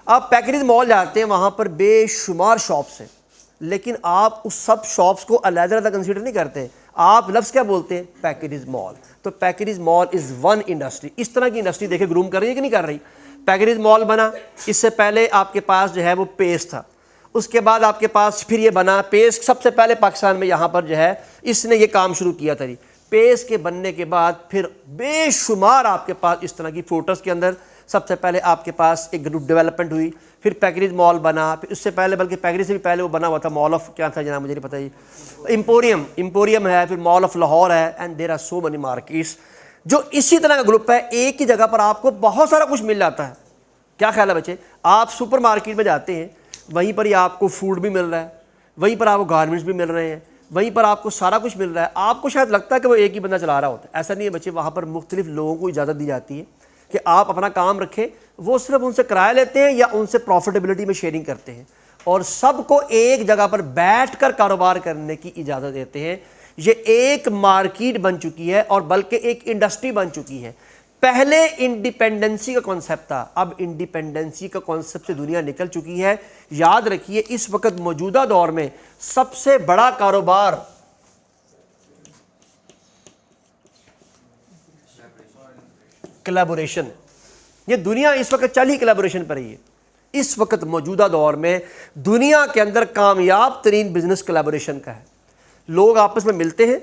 आप पैकेजेस मॉल जाते हैं, वहाँ पर बेशुमार शॉप्स हैं, लेकिन आप उस सब शॉप्स को अलग-अलग कंसीडर नहीं करते। आप लफ्ज़ क्या बोलते हैं, पैकेजेस मॉल। तो packages mall is one industry. इस तरह की इंडस्ट्री देखे ग्रूम कर रही है कि नहीं कर रही। पैकेजेस मॉल बना, इससे पहले आपके पास जो है वो पेस्ट था, उसके बाद आपके पास फिर ये बना पेस्ट। सबसे पहले पाकिस्तान में यहाँ पर जो है इसने ये काम शुरू किया था। पेस्ट के बनने के बाद फिर बेशुमार आपके पास इस तरह की फोटोस के अंदर सबसे पहले आपके पास एक ग्रुप डेवलपमेंट हुई, फिर पैकेज मॉल बना, फिर उससे पहले बल्कि पैकेज से भी पहले वो बना हुआ था मॉल ऑफ क्या था जनाब मुझे नहीं पता, ये इम्पोरियम है, फिर मॉल ऑफ लाहौर है, and there are so many markets जो इसी तरह का ग्रुप है। एक ही जगह पर आपको बहुत सारा कुछ मिल जाता है। क्या ख्याल है बच्चे, आप सुपर मार्केट में जाते हैं, वहीं पर ही आपको फूड भी मिल रहा है, वहीं पर आपको गारमेंट्स भी मिल रहे हैं, वहीं पर आपको सारा कुछ मिल रहा है। आपको शायद लगता है कि वो एक ही बंदा चला रहा होता है, ऐसा नहीं है बच्चे। वहाँ पर मुख्तलिफ लोगों को इजाज़त दी जाती है कि आप अपना काम रखें, वो सिर्फ उनसे किराया लेते हैं या उनसे प्रॉफिटेबिलिटी में शेयरिंग करते हैं, और सबको एक जगह पर बैठकर कारोबार करने की इजाज़त देते हैं। ये एक मार्केट बन चुकी है और बल्कि एक इंडस्ट्री बन चुकी है। पहले इंडिपेंडेंसी का कॉन्सेप्ट था, अब इंडिपेंडेंसी का कॉन्सेप्ट से दुनिया निकल चुकी है। याद रखिए इस वक्त मौजूदा दौर में सबसे बड़ा कारोबार कोलैबोरेशन, ये दुनिया इस वक्त चल ही कोलैबोरेशन पर ही है। इस वक्त मौजूदा दौर में दुनिया के अंदर कामयाब तरीन बिजनेस कोलैबोरेशन का है। लोग आपस में मिलते हैं,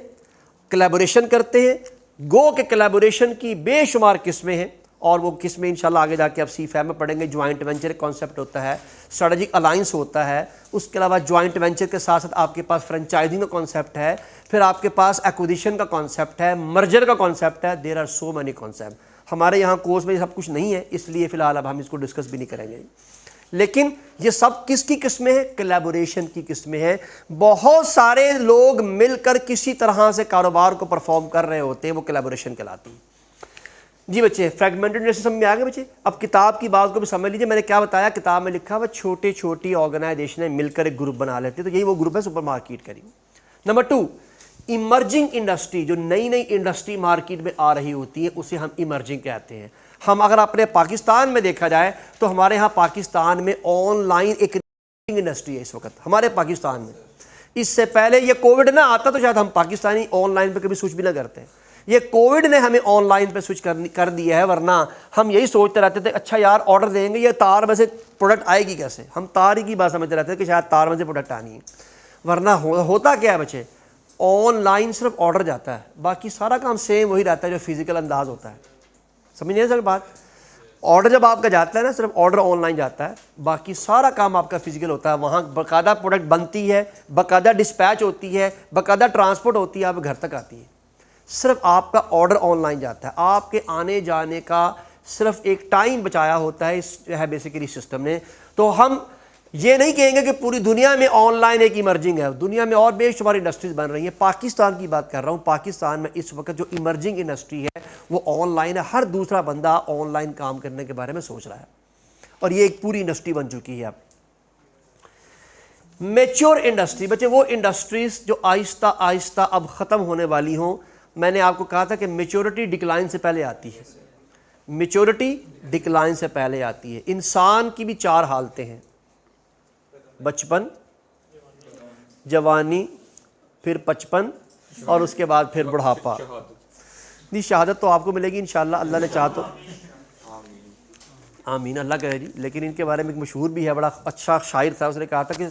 कोलैबोरेशन करते हैं। गो के कोलैबोरेशन की बेशुमार किस्में हैं, और वो किस्में इंशाल्लाह आगे जाके आप C-FAM में पढ़ेंगे। ज्वाइंट वेंचर कॉन्सेप्ट होता है, स्ट्रेटेजिक अलायंस होता है, उसके अलावा ज्वाइंट वेंचर के साथ साथ आपके पास फ्रेंचाइजिंग का कॉन्सेप्ट है, फिर आपके पास एक्विजिशन का कॉन्सेप्ट है, मर्जर का कॉन्सेप्ट है। There are so many concept. हमारे यहाँ कोर्स में ये सब कुछ नहीं है, इसलिए फिलहाल अब हम इसको डिस्कस भी नहीं करेंगे। लेकिन ये सब किसकी किस्में हैं? कोलैबोरेशन की किस्में हैं। बहुत सारे लोग मिलकर किसी तरह से कारोबार को परफॉर्म कर रहे होते हैं, वो कोलैबोरेशन कहलाती है। जी बच्चे, फ्रैगमेंटेड समझ में आ गए बच्चे? अब किताब की बात को भी समझ लीजिए। मैंने क्या बताया, किताब में लिखा हुआ छोटी छोटी ऑर्गेनाइजेशनें मिलकर एक ग्रुप बना लेते हैं, तो यही वो ग्रुप है सुपर मार्केट करी। नंबर 2, इमर्जिंग इंडस्ट्री, जो नई नई इंडस्ट्री मार्केट में आ रही होती है उसे हम इमर्जिंग कहते हैं। हम अगर अपने पाकिस्तान में देखा जाए तो हमारे यहाँ पाकिस्तान में ऑनलाइन एक इंडस्ट्री है इस वक्त हमारे पाकिस्तान में। इससे पहले ये कोविड ना आता तो शायद हम पाकिस्तानी ऑनलाइन पे कभी स्विच भी ना करते। ये कोविड ने हमें ऑनलाइन पे स्विच कर दिया है, वरना हम यही सोचते रहते थे अच्छा यार ऑर्डर देंगे, ये तार में से प्रोडक्ट आएगी कैसे। हम तार ही की बात समझते रहते थे कि शायद तार में से प्रोडक्ट आनी है, वरना होता क्या है बच्चे, ऑनलाइन सिर्फ ऑर्डर जाता है, बाकी सारा काम सेम वही रहता है जो फिजिकल अंदाज होता है। समझिए सर बात, ऑर्डर जब आपका जाता है ना, सिर्फ ऑर्डर ऑनलाइन जाता है, बाकी सारा काम आपका फिजिकल होता है। वहाँ बाकायदा प्रोडक्ट बनती है, बाकायदा डिस्पैच होती है, बाकायदा ट्रांसपोर्ट होती है, आप घर तक आती है। सिर्फ आपका ऑर्डर ऑनलाइन जाता है, आपके आने जाने का सिर्फ एक टाइम बचाया होता है इस जो है बेसिकली सिस्टम ने। तो हम ये नहीं कहेंगे कि पूरी दुनिया में ऑनलाइन एक इमर्जिंग है, दुनिया में और बेशुमार इंडस्ट्रीज बन रही हैं। पाकिस्तान की बात कर रहा हूँ, पाकिस्तान में इस वक्त जो इमर्जिंग इंडस्ट्री है वो ऑनलाइन है। हर दूसरा बंदा ऑनलाइन काम करने के बारे में सोच रहा है और ये एक पूरी इंडस्ट्री बन चुकी है। अब मैच्योर इंडस्ट्री बच्चे, वो इंडस्ट्रीज जो आहिस्ता आहिस्ता अब ख़त्म होने वाली हों। मैंने आपको कहा था कि मैच्योरिटी डिक्लाइन से पहले आती है, मैच्योरिटी डिक्लाइन से पहले आती है। इंसान की भी 4 हालतें हैं, बचपन, जवानी, फिर 55 और उसके बाद फिर बुढ़ापा। नहीं, शहादत तो आपको मिलेगी इंशाल्लाह, अल्लाह ने चाहा तो। आमीन, अल्लाह करे जी। लेकिन इनके बारे में एक मशहूर भी है, बड़ा अच्छा शायर था, उसने कहा था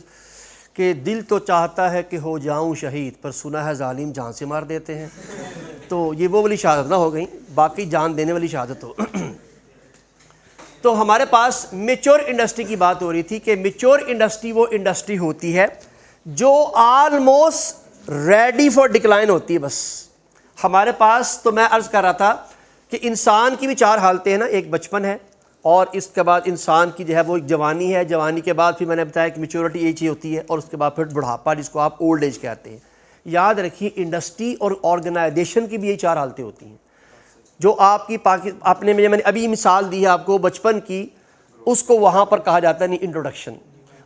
कि दिल तो चाहता है कि हो जाऊं शहीद, पर सुना है जालिम जान से मार देते हैं। तो ये वो वाली शहादत ना हो गई, बाकी जान देने वाली शहादत हो। तो हमारे पास मैच्योर इंडस्ट्री की बात हो रही थी कि मैच्योर इंडस्ट्री वो इंडस्ट्री होती है जो ऑलमोस्ट रेडी फॉर डिक्लाइन होती है। बस हमारे पास, तो मैं अर्ज़ कर रहा था कि इंसान की भी 4 हालतें हैं ना, एक बचपन है और इसके बाद इंसान की जो है वो एक जवानी है, जवानी के बाद फिर मैंने बताया कि मैच्योरिटी एज ही होती है और उसके बाद फिर बुढ़ापा जिसको आप ओल्ड एज कहते हैं। याद रखिए इंडस्ट्री और ऑर्गेनाइजेशन की भी यही 4 हालतें होती हैं। जो आपकी आपने मैंने अभी मिसाल दी है आपको बचपन की, उसको वहाँ पर कहा जाता है नहीं इंट्रोडक्शन,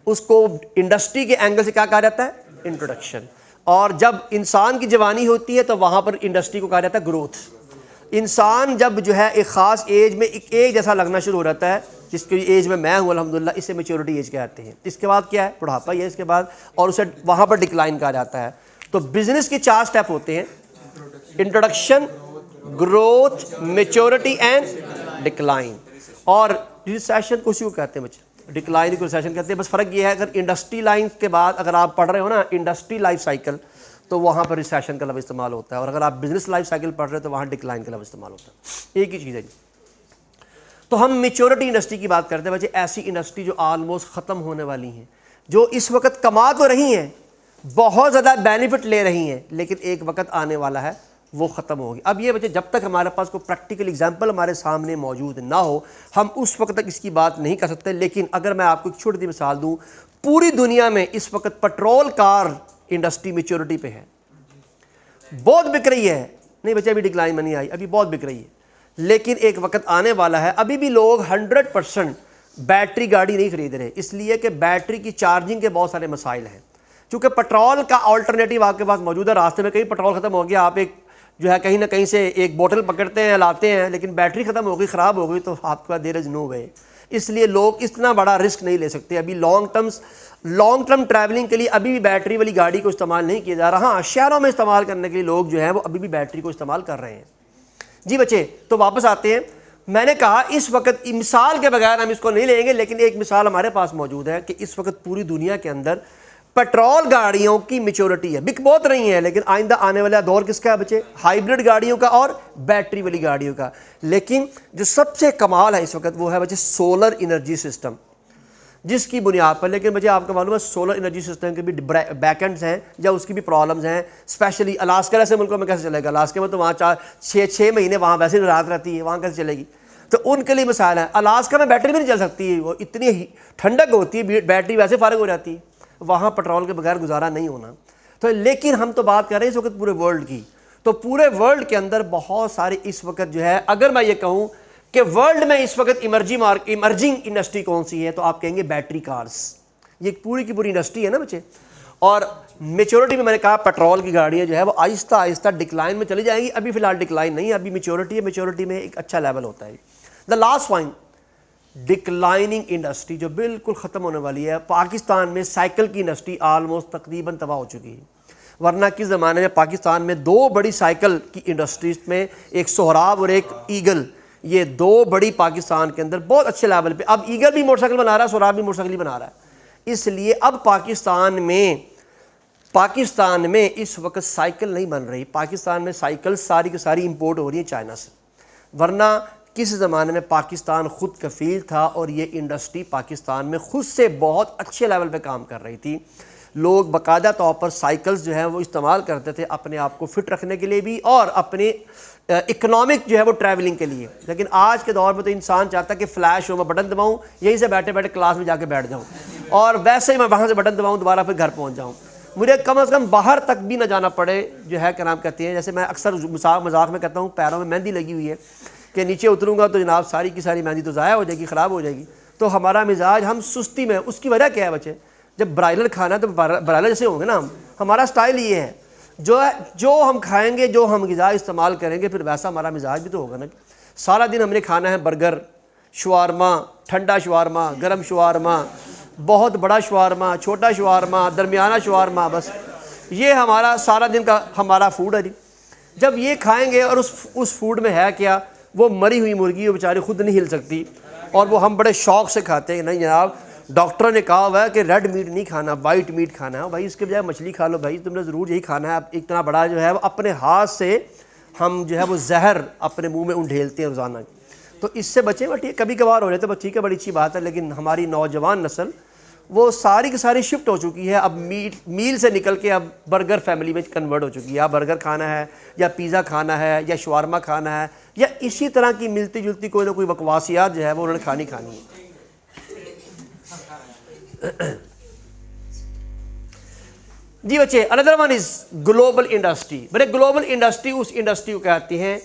उसको इंडस्ट्री के एंगल से क्या कहा जाता है, इंट्रोडक्शन। और जब इंसान की जवानी होती है तो वहाँ पर इंडस्ट्री को कहा जाता है ग्रोथ। इंसान जब जो है एक ख़ास एज में एक एज जैसा लगना शुरू हो जाता है, जिसकी एज में मैं हूँ अल्हम्दुलिल्लाह, इसे मैच्योरिटी एज कहते हैं। इसके बाद क्या है, बुढ़ापा ये इसके बाद, और उसे वहाँ पर डिक्लाइन कहा जाता है। तो बिजनेस के 4 स्टेप होते हैं, introduction, growth, maturity and decline. और रिसेशन को उसी को कहते हैं बच्चे, डिक्लाइन को रिसेशन कहते हैं। बस फ़र्क ये है, अगर इंडस्ट्री लाइन के बाद अगर आप पढ़ रहे हो ना इंडस्ट्री लाइफ साइकिल, तो वहाँ पर रिसेशन का लफ्ज़ इस्तेमाल होता है, और अगर आप बिजनेस लाइफ साइकिल पढ़ रहे हो तो वहाँ डिक्लाइन का लफ्ज़ इस्तेमाल होता है। एक ही चीज़ है जी। तो हम मेच्योरिटी इंडस्ट्री की बात करते हैं बच्चे, ऐसी इंडस्ट्री जो ऑलमोस्ट ख़त्म होने वाली हैं, जो इस वक्त कमा तो रही हैं, बहुत ज़्यादा बेनिफिट ले रही हैं, लेकिन एक वक्त आने वाला है वो ख़त्म होगी। अब ये बच्चे, जब तक हमारे पास कोई प्रैक्टिकल एग्जांपल हमारे सामने मौजूद ना हो, हम उस वक्त तक इसकी बात नहीं कर सकते। लेकिन अगर मैं आपको एक छोटी सी मिसाल दूँ, पूरी दुनिया में इस वक्त पेट्रोल कार इंडस्ट्री मेच्योरिटी पे है, बहुत बिक रही है। नहीं बच्चे, अभी डिक्लाइन में नहीं आई, अभी बहुत बिक रही है, लेकिन एक वक्त आने वाला है, अभी भी लोग 100% बैटरी गाड़ी नहीं खरीद रहे, इसलिए कि बैटरी की चार्जिंग के बहुत सारे मसाइल हैं। क्योंकि पेट्रोल का अल्टरनेटिव आपके पास मौजूद है, रास्ते में कहीं पेट्रोल ख़त्म हो गया, आप एक जो है कहीं ना कहीं से एक बोतल पकड़ते हैं, लाते हैं, लेकिन बैटरी ख़त्म हो गई, ख़राब हो गई, तो आपका देयर इज़ नो वे। इसलिए लोग इतना बड़ा रिस्क नहीं ले सकते अभी। लॉन्ग टर्म ट्रैवलिंग के लिए अभी भी बैटरी वाली गाड़ी को इस्तेमाल नहीं किया जा रहा। हाँ, शहरों में इस्तेमाल करने के लिए लोग जो है वो अभी भी बैटरी को इस्तेमाल कर रहे हैं। जी बच्चे, तो वापस आते हैं। मैंने कहा इस वक्त मिसाल के बगैर हम इसको नहीं लेंगे, लेकिन एक मिसाल हमारे पास मौजूद है कि इस वक्त पूरी दुनिया के अंदर पेट्रोल गाड़ियों की मेच्योरिटी है, बिक बहुत रही है, लेकिन आइंदा आने वाला दौर किसका है बच्चे? हाइब्रिड गाड़ियों का और बैटरी वाली गाड़ियों का। लेकिन जो सबसे कमाल है इस वक्त वो है बच्चे सोलर एनर्जी सिस्टम, जिसकी बुनियाद पर, लेकिन बच्चे आपको मालूम है सोलर एनर्जी सिस्टम के भी बैकएंड्स हैं या उसकी भी प्रॉब्लम्स हैं। स्पेशली अलास्का जैसे मुल्कों में कैसे चलेगा? अलास्का में तो वहाँ 6 महीने वहाँ वैसे रात रहती है, वहाँ कैसे चलेगी? तो उनके लिए मिसाल है। अलास्का में बैटरी भी नहीं चल सकती, वो इतनी ठंडक होती है, बैटरी वैसे फारग हो जाती है, वहाँ पेट्रोल के बगैर गुजारा नहीं होना। तो लेकिन हम तो बात कर रहे हैं इस वक्त पूरे वर्ल्ड की। तो पूरे वर्ल्ड के अंदर बहुत सारे इस वक्त जो है, अगर मैं ये कहूँ कि वर्ल्ड में इस वक्त इमर्जिंग इंडस्ट्री कौन सी है, तो आप कहेंगे बैटरी कार्स। ये पूरी की पूरी इंडस्ट्री है ना बच्चे। और मेच्योरिटी में मैंने कहा पेट्रोल की गाड़ियाँ जो है वो आहिस्ता आहिस्ता डिक्लाइन में चली जाएंगी। अभी फिलहाल डिक्लाइन नहीं है, अभी मेच्योरिटी है, मेच्योरिटी में एक अच्छा लेवल होता है। The last point, declining industry जो बिल्कुल ख़त्म होने वाली है। पाकिस्तान में साइकिल की इंडस्ट्री ऑलमोस्ट तकरीबन तबाह हो चुकी है, वरना किस ज़माने में पाकिस्तान में 2 बड़ी साइकिल की इंडस्ट्रीज में, एक सोहराब और एक ईगल, ये 2 बड़ी पाकिस्तान के अंदर बहुत अच्छे लेवल पे। अब ईगल भी मोटरसाइकिल बना रहा है, सोहराब भी मोटरसाइकिल बना रहा है। इसलिए अब पाकिस्तान में इस वक्त साइकिल नहीं बन रही। पाकिस्तान में साइकिल सारी की सारी इंपोर्ट हो रही है चाइना से, वरना किस ज़माने में पाकिस्तान खुद कफील था और ये इंडस्ट्री पाकिस्तान में खुद से बहुत अच्छे लेवल पे काम कर रही थी। लोग बाकायदा तौर पर साइकिल्स जो है वो इस्तेमाल करते थे अपने आप को फिट रखने के लिए भी और अपने इकोनॉमिक जो है वो ट्रैवलिंग के लिए। लेकिन आज के दौर में तो इंसान चाहता है कि फ्लैश हो, मैं बटन दबाऊँ, यहीं से बैठे बैठे क्लास में जाके बैठ जाऊँ, और वैसे ही मैं वहाँ से बटन दबाऊँ, दोबारा फिर घर पहुँच जाऊँ, मुझे कम से कम बाहर तक भी ना जाना पड़े। जो है क्या नाम कहते हैं, जैसे मैं अक्सर मजाक में कहता हूँ, पैरों में मेहंदी लगी हुई है कि नीचे उतरूँगा तो जनाब सारी की सारी मेहंदी तो ज़ाया हो जाएगी, ख़राब हो जाएगी। तो हमारा मिजाज, हम सुस्ती में, उसकी वजह क्या है बच्चे? जब ब्रायलर खाना है तो ब्रायलर जैसे होंगे ना हम, हमारा स्टाइल ये है, जो हम खाएंगे, जो हम ग़िज़ा इस्तेमाल करेंगे, फिर वैसा हमारा मिजाज भी तो होगा ना। सारा दिन हमने खाना है बर्गर, शवारमा, ठंडा शवारमा, गर्म शवारमा, बहुत बड़ा शवारमा, छोटा शवारमा, दरमियाना शवारमा, बस ये हमारा सारा दिन का हमारा फूड है जी। जब ये खाएंगे और उस फूड में है क्या? वो मरी हुई मुर्गी, वो बेचारी खुद नहीं हिल सकती, और वो हम बड़े शौक़ से खाते हैं। नहीं जनाब, डॉक्टर ने कहा हुआ है कि रेड मीट नहीं खाना, वाइट मीट खाना है। भाई इसके बजाय मछली खा लो भाई, तुमने ज़रूर यही खाना है। इतना बड़ा जो है वो अपने हाथ से हम जो है वो जहर अपने मुंह में उंडेलते हैं रोज़ाना। तो इससे बचें। बट ये कभी कभार हो जाता है, ठीक है, बड़ी अच्छी बात है। लेकिन हमारी नौजवान नस्ल वो सारी की सारी शिफ्ट हो चुकी है। अब मील से निकल के अब बर्गर फैमिली में कन्वर्ट हो चुकी है। या बर्गर खाना है, या पिज़्ज़ा खाना है, या शवारमा खाना है, या इसी तरह की मिलती जुलती कोई ना कोई बकवासियात जो है वो उन्होंने खानी है। जी बच्चे, another one is global industry. बड़े ग्लोबल इंडस्ट्री उस इंडस्ट्री को कहती हैं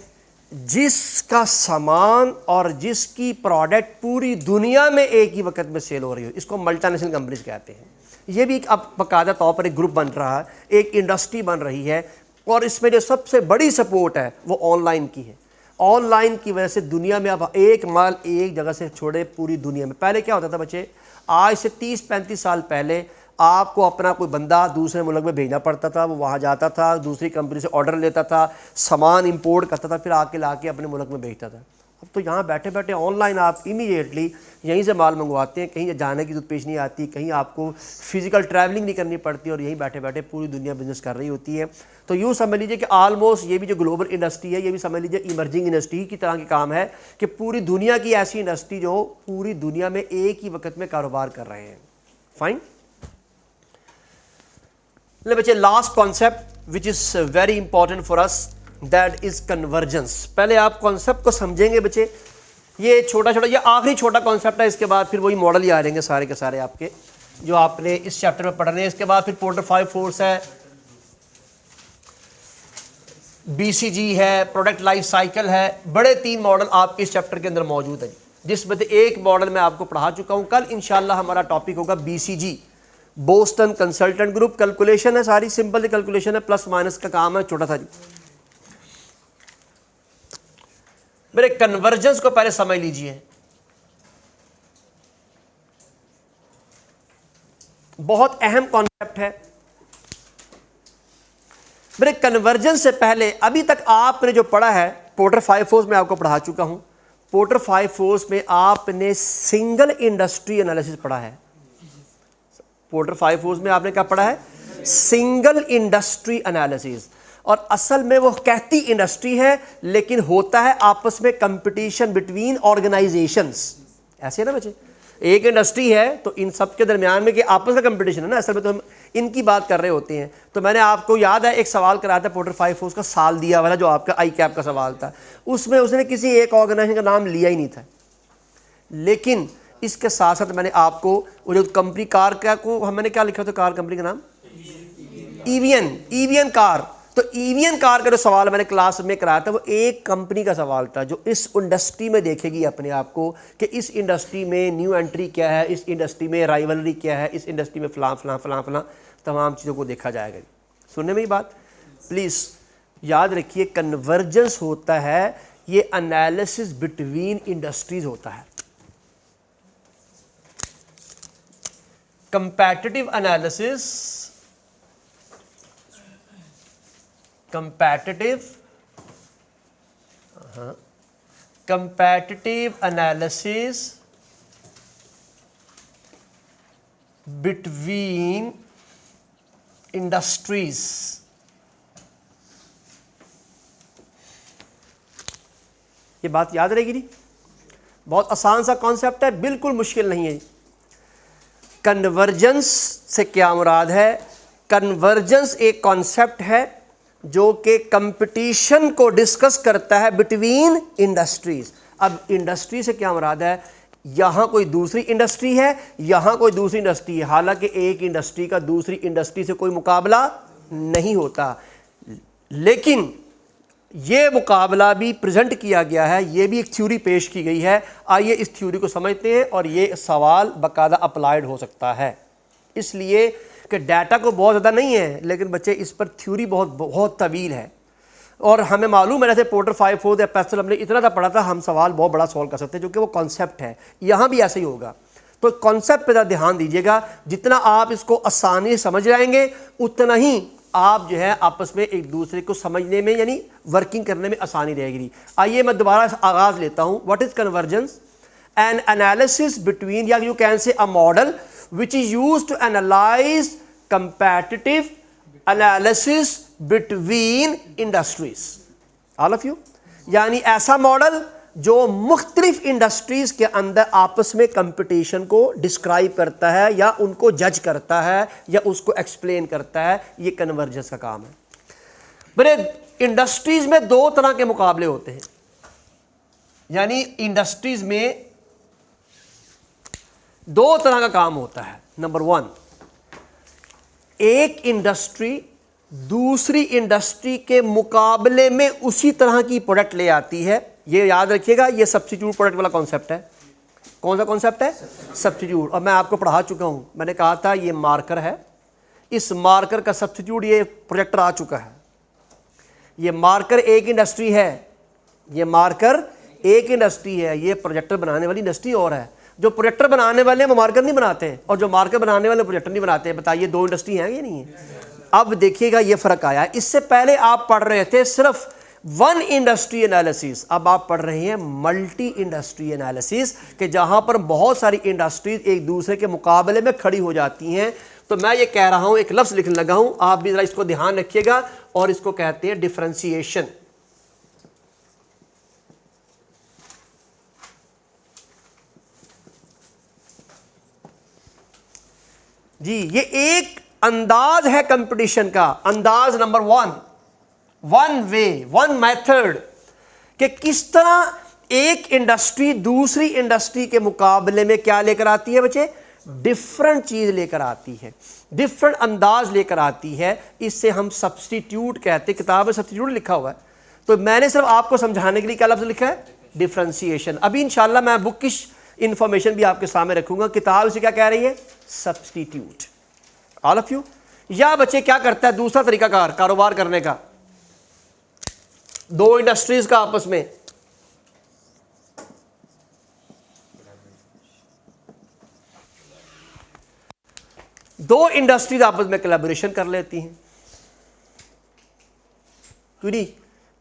जिसका सामान और जिसकी प्रोडक्ट पूरी दुनिया में एक ही वक्त में सेल हो रही हो। इसको मल्टीनेशनल कंपनीज कहते हैं। ये भी अब बाकायदा तौर पर एक ग्रुप बन रहा है, एक इंडस्ट्री बन रही है, और इसमें जो सबसे बड़ी सपोर्ट है वो ऑनलाइन की है। ऑनलाइन की वजह से दुनिया में अब एक माल एक जगह से छोड़े पूरी दुनिया में। पहले क्या होता था बच्चे, आज से 30-35 साल पहले आपको अपना कोई बंदा दूसरे मुल्क में भेजना पड़ता था, वो वहाँ जाता था, दूसरी कंपनी से ऑर्डर लेता था, सामान इंपोर्ट करता था, फिर आके लाके अपने मुल्क में भेजता था। अब तो यहाँ बैठे बैठे ऑनलाइन आप इमीडिएटली यहीं से माल मंगवाते हैं, कहीं जाने की जरूरत पेश नहीं आती, कहीं आपको फिजिकल ट्रैवलिंग नहीं करनी पड़ती और यहीं बैठे बैठे पूरी दुनिया बिजनेस कर रही होती है। तो यूँ समझ लीजिए कि ऑलमोस्ट ये भी जो ग्लोबल इंडस्ट्री है ये भी समझ लीजिए इमर्जिंग इंडस्ट्री की तरह की काम है कि पूरी दुनिया की ऐसी इंडस्ट्री जो पूरी दुनिया में एक ही वक्त में कारोबार कर रहे हैं। फाइन। ले बच्चे, last concept which is very important for us, that is convergence. पहले आप कॉन्सेप्ट को समझेंगे बच्चे, ये छोटा छोटा, ये आखिरी छोटा कॉन्सेप्ट है, इसके बाद फिर वही मॉडल ही आ जाएंगे सारे के सारे आपके जो आपने इस चैप्टर में पढ़ रहे हैं। इसके बाद फिर पोर्टर 5 फोर्स है, बीसीजी है, प्रोडक्ट लाइफ साइकिल है, बड़े 3 मॉडल आपके इस चैप्टर के अंदर मौजूद है, जिसमें से एक मॉडल मैं आपको पढ़ा चुका हूँ। कल इंशाल्लाह हमारा टॉपिक होगा BCG, Boston consultant group. Calculation है, सारी सिंपल कैलकुलेशन है, प्लस माइनस का काम है, छोटा सा जी। मेरे कन्वर्जेंस को पहले समझ लीजिए, बहुत अहम कॉन्सेप्ट है। मेरे कन्वर्जेंस से पहले अभी तक आपने जो पढ़ा है, पोर्टर 5 फोर्स में आपको पढ़ा चुका हूं। पोर्टर 5 फोर्स में आपने सिंगल इंडस्ट्री एनालिसिस पढ़ा है। पोर्टर 5 फोर्स में आपने क्या पढ़ा है? Single industry analysis. और असल में वो कहती इंडस्ट्री है, लेकिन होता है आपस में कंपटीशन बिटवीन ऑर्गेनाइजेशंस। ऐसे है ना बच्चे, एक इंडस्ट्री है तो इन सब के दरमियान में कि आपस का कंपटीशन है ना, असल में तो हम इनकी बात कर रहे होते हैं। तो मैंने आपको याद है एक सवाल कराया था पोर्टर 5 फोर्स का, साल दिया वाला, जो आपका आई कैप का सवाल था, उसमें उसने किसी एक ऑर्गेनाइजेशन का नाम लिया ही नहीं था। लेकिन इसके साथ साथ मैंने आपको वो जो कंपनी कार का को मैंने क्या लिखा था, कार कंपनी का नाम ईवीएन कार। तो ईवीएन कार का जो सवाल मैंने क्लास में कराया था वो एक कंपनी का सवाल था जो इस इंडस्ट्री में देखेगी अपने आप को कि इस इंडस्ट्री में न्यू एंट्री क्या है, इस इंडस्ट्री में राइवलरी क्या है, इस इंडस्ट्री में फलां फलां फलां फलां तमाम चीज़ों को देखा जाएगा। सुनने में ही बात, प्लीज़ याद रखिए, कन्वर्जेंस होता है ये एनालिसिस बिटवीन इंडस्ट्रीज होता है। Competitive analysis, competitive analysis between industries। ये बात याद रहेगी नहीं, बहुत आसान सा कॉन्सेप्ट है, बिल्कुल मुश्किल नहीं है। कन्वर्जेंस से क्या मुराद है? कन्वर्जेंस एक कॉन्सेप्ट है जो कि कंपटीशन को डिस्कस करता है बिटवीन इंडस्ट्रीज। अब इंडस्ट्री से क्या मुराद है? यहाँ कोई दूसरी इंडस्ट्री है, यहाँ कोई दूसरी इंडस्ट्री है, हालांकि एक इंडस्ट्री का दूसरी इंडस्ट्री से कोई मुकाबला नहीं होता, लेकिन ये मुकाबला भी प्रेजेंट किया गया है, ये भी एक थ्योरी पेश की गई है। आइए इस थ्योरी को समझते हैं और ये सवाल बाकायदा अप्लाइड हो सकता है, इसलिए कि डाटा को बहुत ज़्यादा नहीं है, लेकिन बच्चे इस पर थ्योरी बहुत तवील है। और हमें मालूम है, जैसे पोर्टर 5 फोर्स या पेस्टल हमने इतना सा पढ़ा था, हम सवाल बहुत बड़ा सॉल्व कर सकते हैं, जो कि वो कॉन्सेप्ट है। यहाँ भी ऐसे ही होगा, तो कॉन्सेप्ट पर ध्यान दीजिएगा। जितना आप इसको आसानी से समझ जाएंगे उतना ही आप जो है आपस में एक दूसरे को समझने में यानी वर्किंग करने में आसानी रहेगी। आइए मैं दोबारा आगाज़ लेता हूँ। What is convergence? An analysis between, या you can say a model which is used to analyze competitive analysis between industries। all of you, यानी ऐसा मॉडल जो मुख्तलिफ इंडस्ट्रीज के अंदर आपस में कंपटीशन को डिस्क्राइब करता है या उनको जज करता है या उसको एक्सप्लेन करता है, ये कन्वर्जेंस का काम है। मेरे इंडस्ट्रीज में 2 तरह के मुकाबले होते हैं, यानी इंडस्ट्रीज में 2 तरह का काम होता है। नंबर 1, एक इंडस्ट्री दूसरी इंडस्ट्री के मुकाबले में उसी तरह की प्रोडक्ट ले आती है। ये याद रखिएगा, ये सब्स्टिट्यूट प्रोडक्ट वाला कॉन्सेप्ट है। कौन सा कॉन्सेप्ट है? सब्स्टिट्यूट। और मैं आपको पढ़ा चुका हूं, मैंने कहा था ये मार्कर है, इस मार्कर का सब्स्टिट्यूट ये प्रोजेक्टर आ चुका है। ये मार्कर एक इंडस्ट्री है, ये मार्कर एक इंडस्ट्री है, ये प्रोजेक्टर बनाने वाली इंडस्ट्री और है। जो प्रोजेक्टर बनाने वाले हैं वो मार्कर नहीं बनाते, और जो मार्कर बनाने वाले प्रोजेक्टर नहीं बनाते। बताइए 2 इंडस्ट्री हैं या नहीं है? अब देखिएगा ये फ़र्क आया। इससे पहले आप पढ़ रहे थे सिर्फ वन इंडस्ट्री एनालिसिस, अब आप पढ़ रहे हैं मल्टी इंडस्ट्री एनालिसिस कि जहां पर बहुत सारी इंडस्ट्रीज एक दूसरे के मुकाबले में खड़ी हो जाती हैं। तो मैं ये कह रहा हूं, एक लफ्ज लिखने लगा हूं, आप भी जरा इसको ध्यान रखिएगा, और इसको कहते हैं डिफरेंशिएशन। जी, ये एक अंदाज है कंपटीशन का, अंदाज number one way, one method, कि किस तरह एक इंडस्ट्री दूसरी इंडस्ट्री के मुकाबले में क्या लेकर आती है बच्चे, डिफरेंट चीज लेकर आती है, डिफरेंट अंदाज लेकर आती है। इससे हम सब्स्टिट्यूट कहते हैं, किताब में सब्स्टिट्यूट लिखा हुआ है, तो मैंने सिर्फ आपको समझाने के लिए क्या लफ्ज लिखा है, डिफरेंशिएशन। अभी इंशाल्लाह मैं बुकिश इंफॉर्मेशन भी आपके सामने रखूंगा, किताब से क्या कह रही है, सब्स्टिट्यूट। All of you. या बच्चे क्या करता है दूसरा तरीका कारोबार करने का, दो इंडस्ट्रीज का आपस में, दो इंडस्ट्रीज आपस में कोलैबोरेशन कर लेती हैं, क्यों नहीं,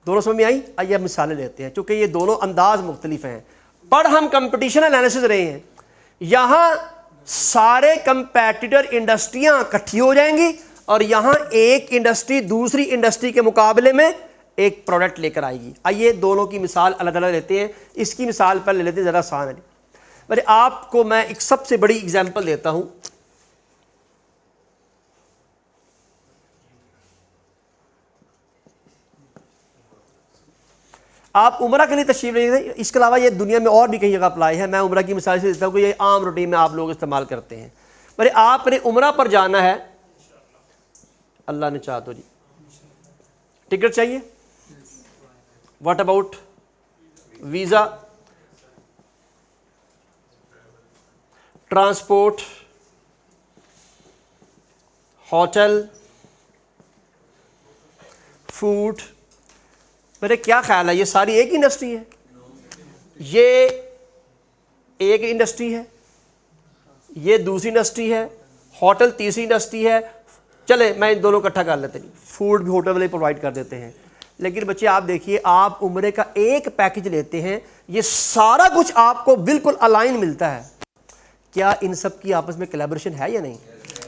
दोनों समझ में आई। आइए अब मिसालें लेते हैं, क्योंकि ये दोनों अंदाज मुख्तलिफ हैं। पर हम कंपटीशन एनालिसिस रहे हैं, यहां सारे कंपेटिटर इंडस्ट्रियां इकट्ठी हो जाएंगी और यहां एक इंडस्ट्री दूसरी इंडस्ट्री के मुकाबले में एक प्रोडक्ट लेकर आएगी। आइए दोनों की मिसाल अलग अलग लेते हैं। इसकी मिसाल पर ले लेते हैं, ज़रा आसान है। मेरे आपको मैं एक सबसे बड़ी एग्जांपल देता हूं। आप उम्रा के लिए तशरीफ ले गए, इसके अलावा ये दुनिया में और भी कई जगह अप्लाई है। मैं उम्रा की मिसाल से देता हूँ कि ये आम रूटीन में आप लोग इस्तेमाल करते हैं। मेरे आपने उम्रा पर जाना है, अल्लाह ने चाहा तो जी, टिकट चाहिए, what about visa, transport, hotel, food. मेरे क्या ख्याल है, ये सारी एक इंडस्ट्री है, ये एक इंडस्ट्री है, ये दूसरी इंडस्ट्री है, होटल तीसरी इंडस्ट्री है। चले मैं इन दोनों इकट्ठा कर लेते हैं, फूड भी होटल वाले प्रोवाइड कर देते हैं। लेकिन बच्चे आप देखिए, आप उम्रे का एक पैकेज लेते हैं, ये सारा कुछ आपको बिल्कुल अलाइन मिलता है। क्या इन सब की आपस में कोलैबोरेशन है या नहीं?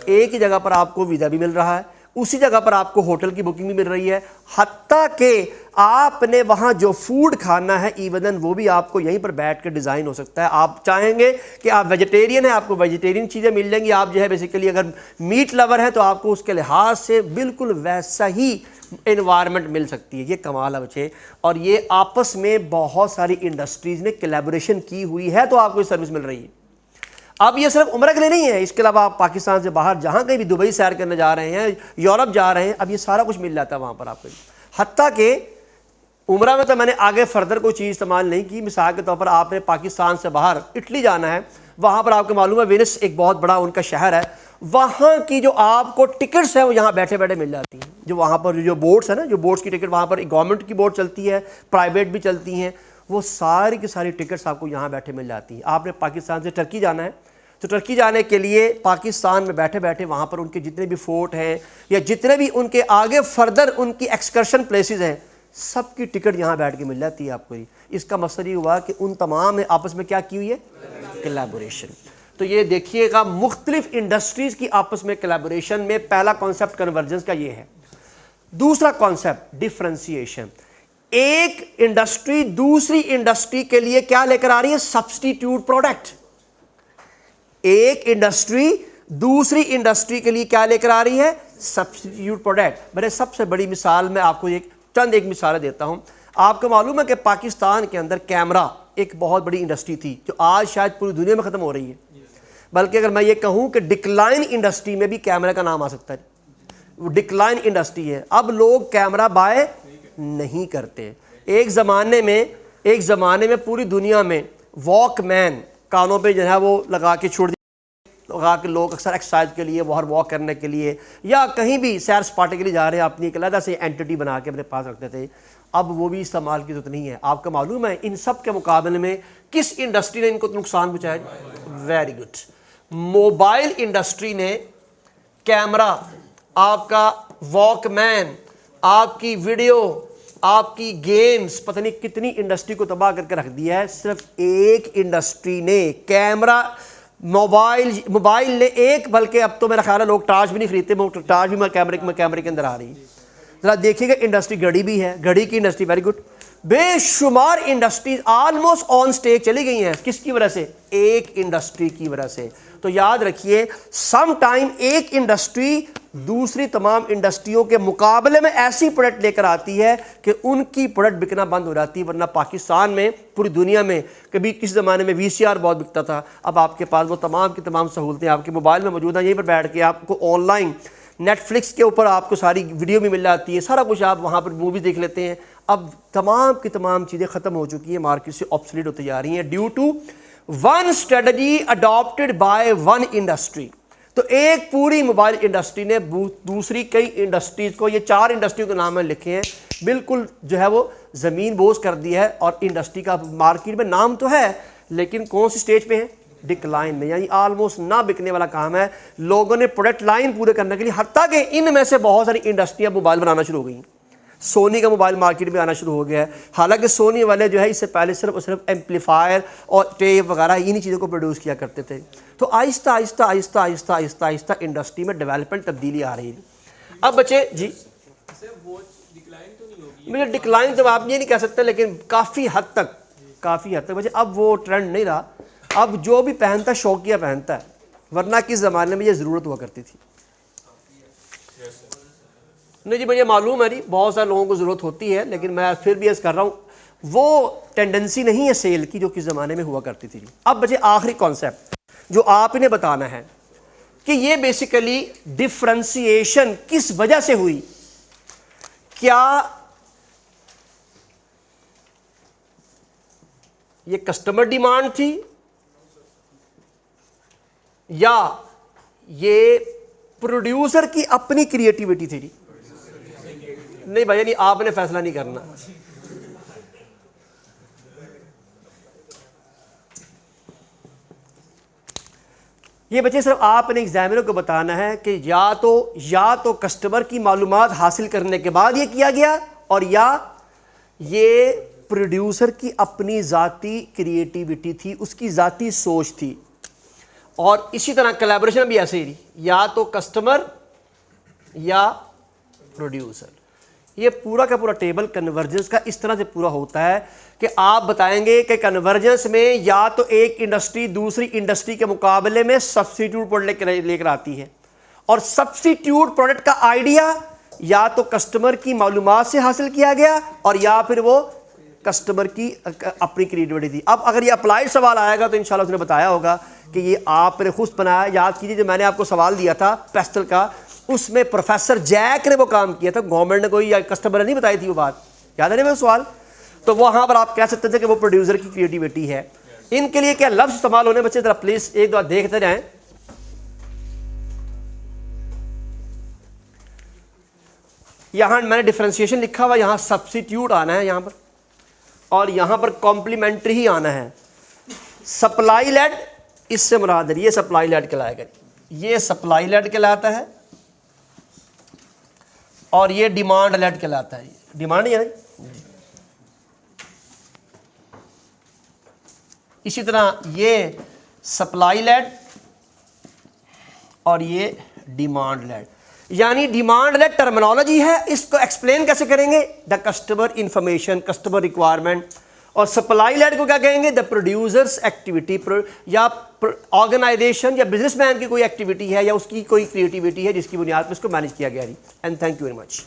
एक ही जगह पर आपको वीज़ा भी मिल रहा है, उसी जगह पर आपको होटल की बुकिंग भी मिल रही है, हत्ता कि आपने वहाँ जो फूड खाना है इवन वो भी आपको यहीं पर बैठ कर डिज़ाइन हो सकता है। आप चाहेंगे कि आप वेजिटेरियन हैं, आपको वेजिटेरियन चीज़ें मिल जाएंगी। आप जो है बेसिकली अगर मीट लवर है तो आपको उसके लिहाज से बिल्कुल वैसा ही एनवायरनमेंट मिल सकती है। ये कमाल है बच्चे, और ये आपस में बहुत सारी इंडस्ट्रीज़ ने कोलैबोरेशन की हुई है तो आपको ये सर्विस मिल रही है। अब ये सिर्फ उम्र के लिए नहीं है, इसके अलावा आप पाकिस्तान से बाहर जहाँ कहीं भी दुबई सैर करने जा रहे हैं, यूरोप जा रहे हैं, अब ये सारा कुछ मिल जाता है वहाँ पर आपको। हत्ता कि उम्रा में तो मैंने आगे फर्दर कोई चीज़ इस्तेमाल नहीं की। मिसाल के तौर पर आपने पाकिस्तान से बाहर इटली जाना है, वहाँ पर आपको मालूम है वेनिस एक बहुत बड़ा उनका शहर है, वहाँ की जो आपको टिकट्स हैं वो यहाँ बैठे बैठे मिल जाती हैं। जो वहाँ पर जो बोट्स है ना, जो बोट्स की टिकट वहाँ पर गवर्नमेंट की बोट चलती है, प्राइवेट भी चलती हैं, वो सारी की सारी टिकट्स आपको यहाँ बैठे मिल जाती हैं। आपने पाकिस्तान से टर्की जाना है तो टर्की जाने के लिए पाकिस्तान में बैठे बैठे वहाँ पर उनके जितने भी फोर्ट हैं या जितने भी उनके आगे फर्दर उनकी एक्सकर्शन प्लेसेस हैं, सबकी टिकट यहाँ बैठ के मिल जाती है आपको। इसका मकसद ये हुआ कि उन तमाम ने आपस में क्या की हुई है, कोलैबोरेशन। तो ये देखिएगा मुख्तलिफ इंडस्ट्रीज़ की आपस में कोलैबोरेशन में पहला कॉन्सेप्ट कन्वर्जेंस का ये है। दूसरा कॉन्सेप्ट डिफरेंशिएशन, एक इंडस्ट्री दूसरी इंडस्ट्री के लिए क्या लेकर आ रही है, सब्स्टिट्यूट प्रोडक्ट। एक इंडस्ट्री दूसरी इंडस्ट्री के लिए क्या लेकर आ रही है, सब्स्टिट्यूट प्रोडक्ट। मेरे सबसे बड़ी मिसाल मैं आपको एक मिसाल देता हूं। आपको मालूम है कि पाकिस्तान के अंदर कैमरा एक बहुत बड़ी इंडस्ट्री थी जो आज शायद पूरी दुनिया में ख़त्म हो रही है। बल्कि अगर मैं ये कहूं कि डिक्लाइन इंडस्ट्री में भी कैमरा का नाम आ सकता है, वो डिक्लाइन इंडस्ट्री है। अब लोग कैमरा बाय नहीं करते। एक ज़माने में पूरी दुनिया में वॉकमैन कानों पे जो है वो लगा के छोड़ लगा के लोग अक्सर एक्सरसाइज के लिए, बाहर वॉक करने के लिए या कहीं भी सैर सपाटे के लिए जा रहे हैं, अपनी एक अलग से एंटिटी बना के अपने पास रखते थे। अब वो भी इस्तेमाल की जरूरत नहीं है। आपको मालूम है इन सब के मुकाबले में किस इंडस्ट्री ने इनको नुकसान पहुँचाया? वेरी गुड, मोबाइल इंडस्ट्री ने कैमरा, आपका वॉकमैन, आपकी वीडियो, आपकी गेम्स, पता नहीं कितनी इंडस्ट्री को तबाह करके रख दिया है। सिर्फ एक इंडस्ट्री ने, कैमरा, मोबाइल ने एक, बल्कि अब तो मेरा ख्याल है लोग टार्च भी नहीं खरीदते, टार्च भी कैमरे के अंदर आ रही है। जरा देखिएगा, इंडस्ट्री घड़ी भी है, घड़ी की इंडस्ट्री, वेरी गुड। बेशुमार इंडस्ट्रीज ऑलमोस्ट ऑन स्टेज चली गई हैं। किसकी वजह से? एक इंडस्ट्री की वजह से। तो याद रखिए, सम टाइम एक इंडस्ट्री दूसरी तमाम इंडस्ट्रियों के मुकाबले में ऐसी प्रोडक्ट लेकर आती है कि उनकी प्रोडक्ट बिकना बंद हो जाती है। वरना पाकिस्तान में, पूरी दुनिया में, कभी किस ज़माने में VCR बहुत बिकता था, अब आपके पास वो तमाम की तमाम सहूलतें आपके मोबाइल में मौजूद हैं। यहीं पर बैठ के आपको ऑनलाइन नेटफ्लिक्स के ऊपर आपको सारी वीडियो भी मिल जाती है, सारा कुछ आप वहाँ पर मूवी देख लेते हैं। अब तमाम की तमाम चीज़ें ख़त्म हो चुकी हैं, मार्केट से ऑब्सोलीट होती जा रही हैं due to one strategy adopted by one industry. तो एक पूरी मोबाइल इंडस्ट्री ने दूसरी कई इंडस्ट्रीज को, ये 4 इंडस्ट्री के नाम में लिखे हैं, बिल्कुल जो है वो ज़मीन बोझ कर दी है। और इंडस्ट्री का मार्केट में नाम तो है, लेकिन कौन सी स्टेज पे है? डिक्लाइन में, यानी ऑलमोस्ट ना बिकने वाला काम है। लोगों ने प्रोडक्ट लाइन पूरे करने के लिए, हत्ता कि इनमें से बहुत सारी इंडस्ट्रियाँ मोबाइल बनाना शुरू हो गई। सोनी का मोबाइल मार्केट में आना शुरू हो गया है। हालांकि सोनी वाले जो है इससे पहले सिर्फ और सिर्फ एम्पलीफायर और टेप वगैरह इन्हीं चीज़ों को प्रोड्यूस किया करते थे। तो आहिस्ता आहिस्ता आहिस्ता आहिस्ता आहिस्ता आहिस्ता इंडस्ट्री में डेवलपमेंट, तब्दीली आ रही है। अब बच्चे जी, मुझे डिक्लाइन तो आप ये नहीं कह सकते, लेकिन काफ़ी हद तक बच्चे अब वो ट्रेंड नहीं रहा। अब जो भी पहनता है शौकिया पहनता है, वरना किस ज़माने में ये ज़रूरत हुआ करती थी। नहीं जी, मुझे मालूम है जी, बहुत सारे लोगों को ज़रूरत होती है, लेकिन मैं फिर भी ऐसा कर रहा हूँ, वो टेंडेंसी नहीं है सेल की जो किस ज़माने में हुआ करती थी। अब बच्चे आखिरी कॉन्सेप्ट जो आप इन्हें बताना है कि ये बेसिकली डिफ्रेंशिएशन किस वजह से हुई। क्या ये कस्टमर डिमांड थी, या ये प्रोड्यूसर की अपनी क्रिएटिविटी थी? नहीं भैया नहीं, आपने फैसला नहीं करना। ये बच्चे सिर्फ आपने एग्जामिनर को बताना है कि या तो कस्टमर की मालूमात हासिल करने के बाद ये किया गया, और या ये प्रोड्यूसर की अपनी ज़ाती क्रिएटिविटी थी, उसकी ज़ाती सोच थी। और इसी तरह कोलैबोरेशन भी ऐसे ही, या तो कस्टमर या प्रोड्यूसर। ये पूरा का पूरा टेबल कन्वर्जेंस का इस तरह से पूरा होता है कि आप बताएंगे कि कन्वर्जेंस में या तो एक इंडस्ट्री दूसरी इंडस्ट्री के मुकाबले में सब्स्टिट्यूट प्रोडक्ट लेकर आती है, और सब्स्टिट्यूट प्रोडक्ट का आइडिया या तो कस्टमर की मालूमात से हासिल किया गया, और या फिर वो कस्टमर की अपनी क्रिएटिविटी थी। अब अगर ये अप्लाइड सवाल आएगा तो इंशाल्लाह उसने बताया होगा कि ये आपने खुद बनाया। याद कीजिए, जो मैंने आपको सवाल दिया था पेस्टल का, उसमें प्रोफेसर जैक ने वो काम किया था, गवर्नमेंट ने कोई या कस्टमर ने नहीं बताई थी वो बात। याद है ना वो सवाल? तो वहाँ पर आप कह सकते थे कि वो प्रोड्यूसर की क्रिएटिविटी है। इनके लिए क्या लफ्ज़ इस्तेमाल होने बच्चे, जरा प्लीज एक बार देखते रहें। यहाँ मैंने डिफरेंशिएशन लिखा हुआ, यहाँ सब्स्टिट्यूट आना है यहाँ पर, और यहाँ पर कॉम्प्लीमेंट्री ही आना है। सप्लाई लेड, इससे मुराद है ये सप्लाई लेड कहलाएगा, ये सप्लाई लेड कहलाता है, और ये डिमांड लेड कहलाता है। डिमांड ही है ना। इसी तरह ये सप्लाई लेड और ये डिमांड लेड। यानी डिमांड लेड टर्मिनोलॉजी है, इसको एक्सप्लेन कैसे करेंगे? The customer information, customer requirement. और सप्लाई लेड को क्या कहेंगे? द प्रोड्यूसर्स एक्टिविटी, या ऑर्गेनाइजेशन या बिजनेसमैन की कोई एक्टिविटी है या उसकी कोई क्रिएटिविटी है जिसकी बुनियाद पर इसको मैनेज किया गया। And thank you very much.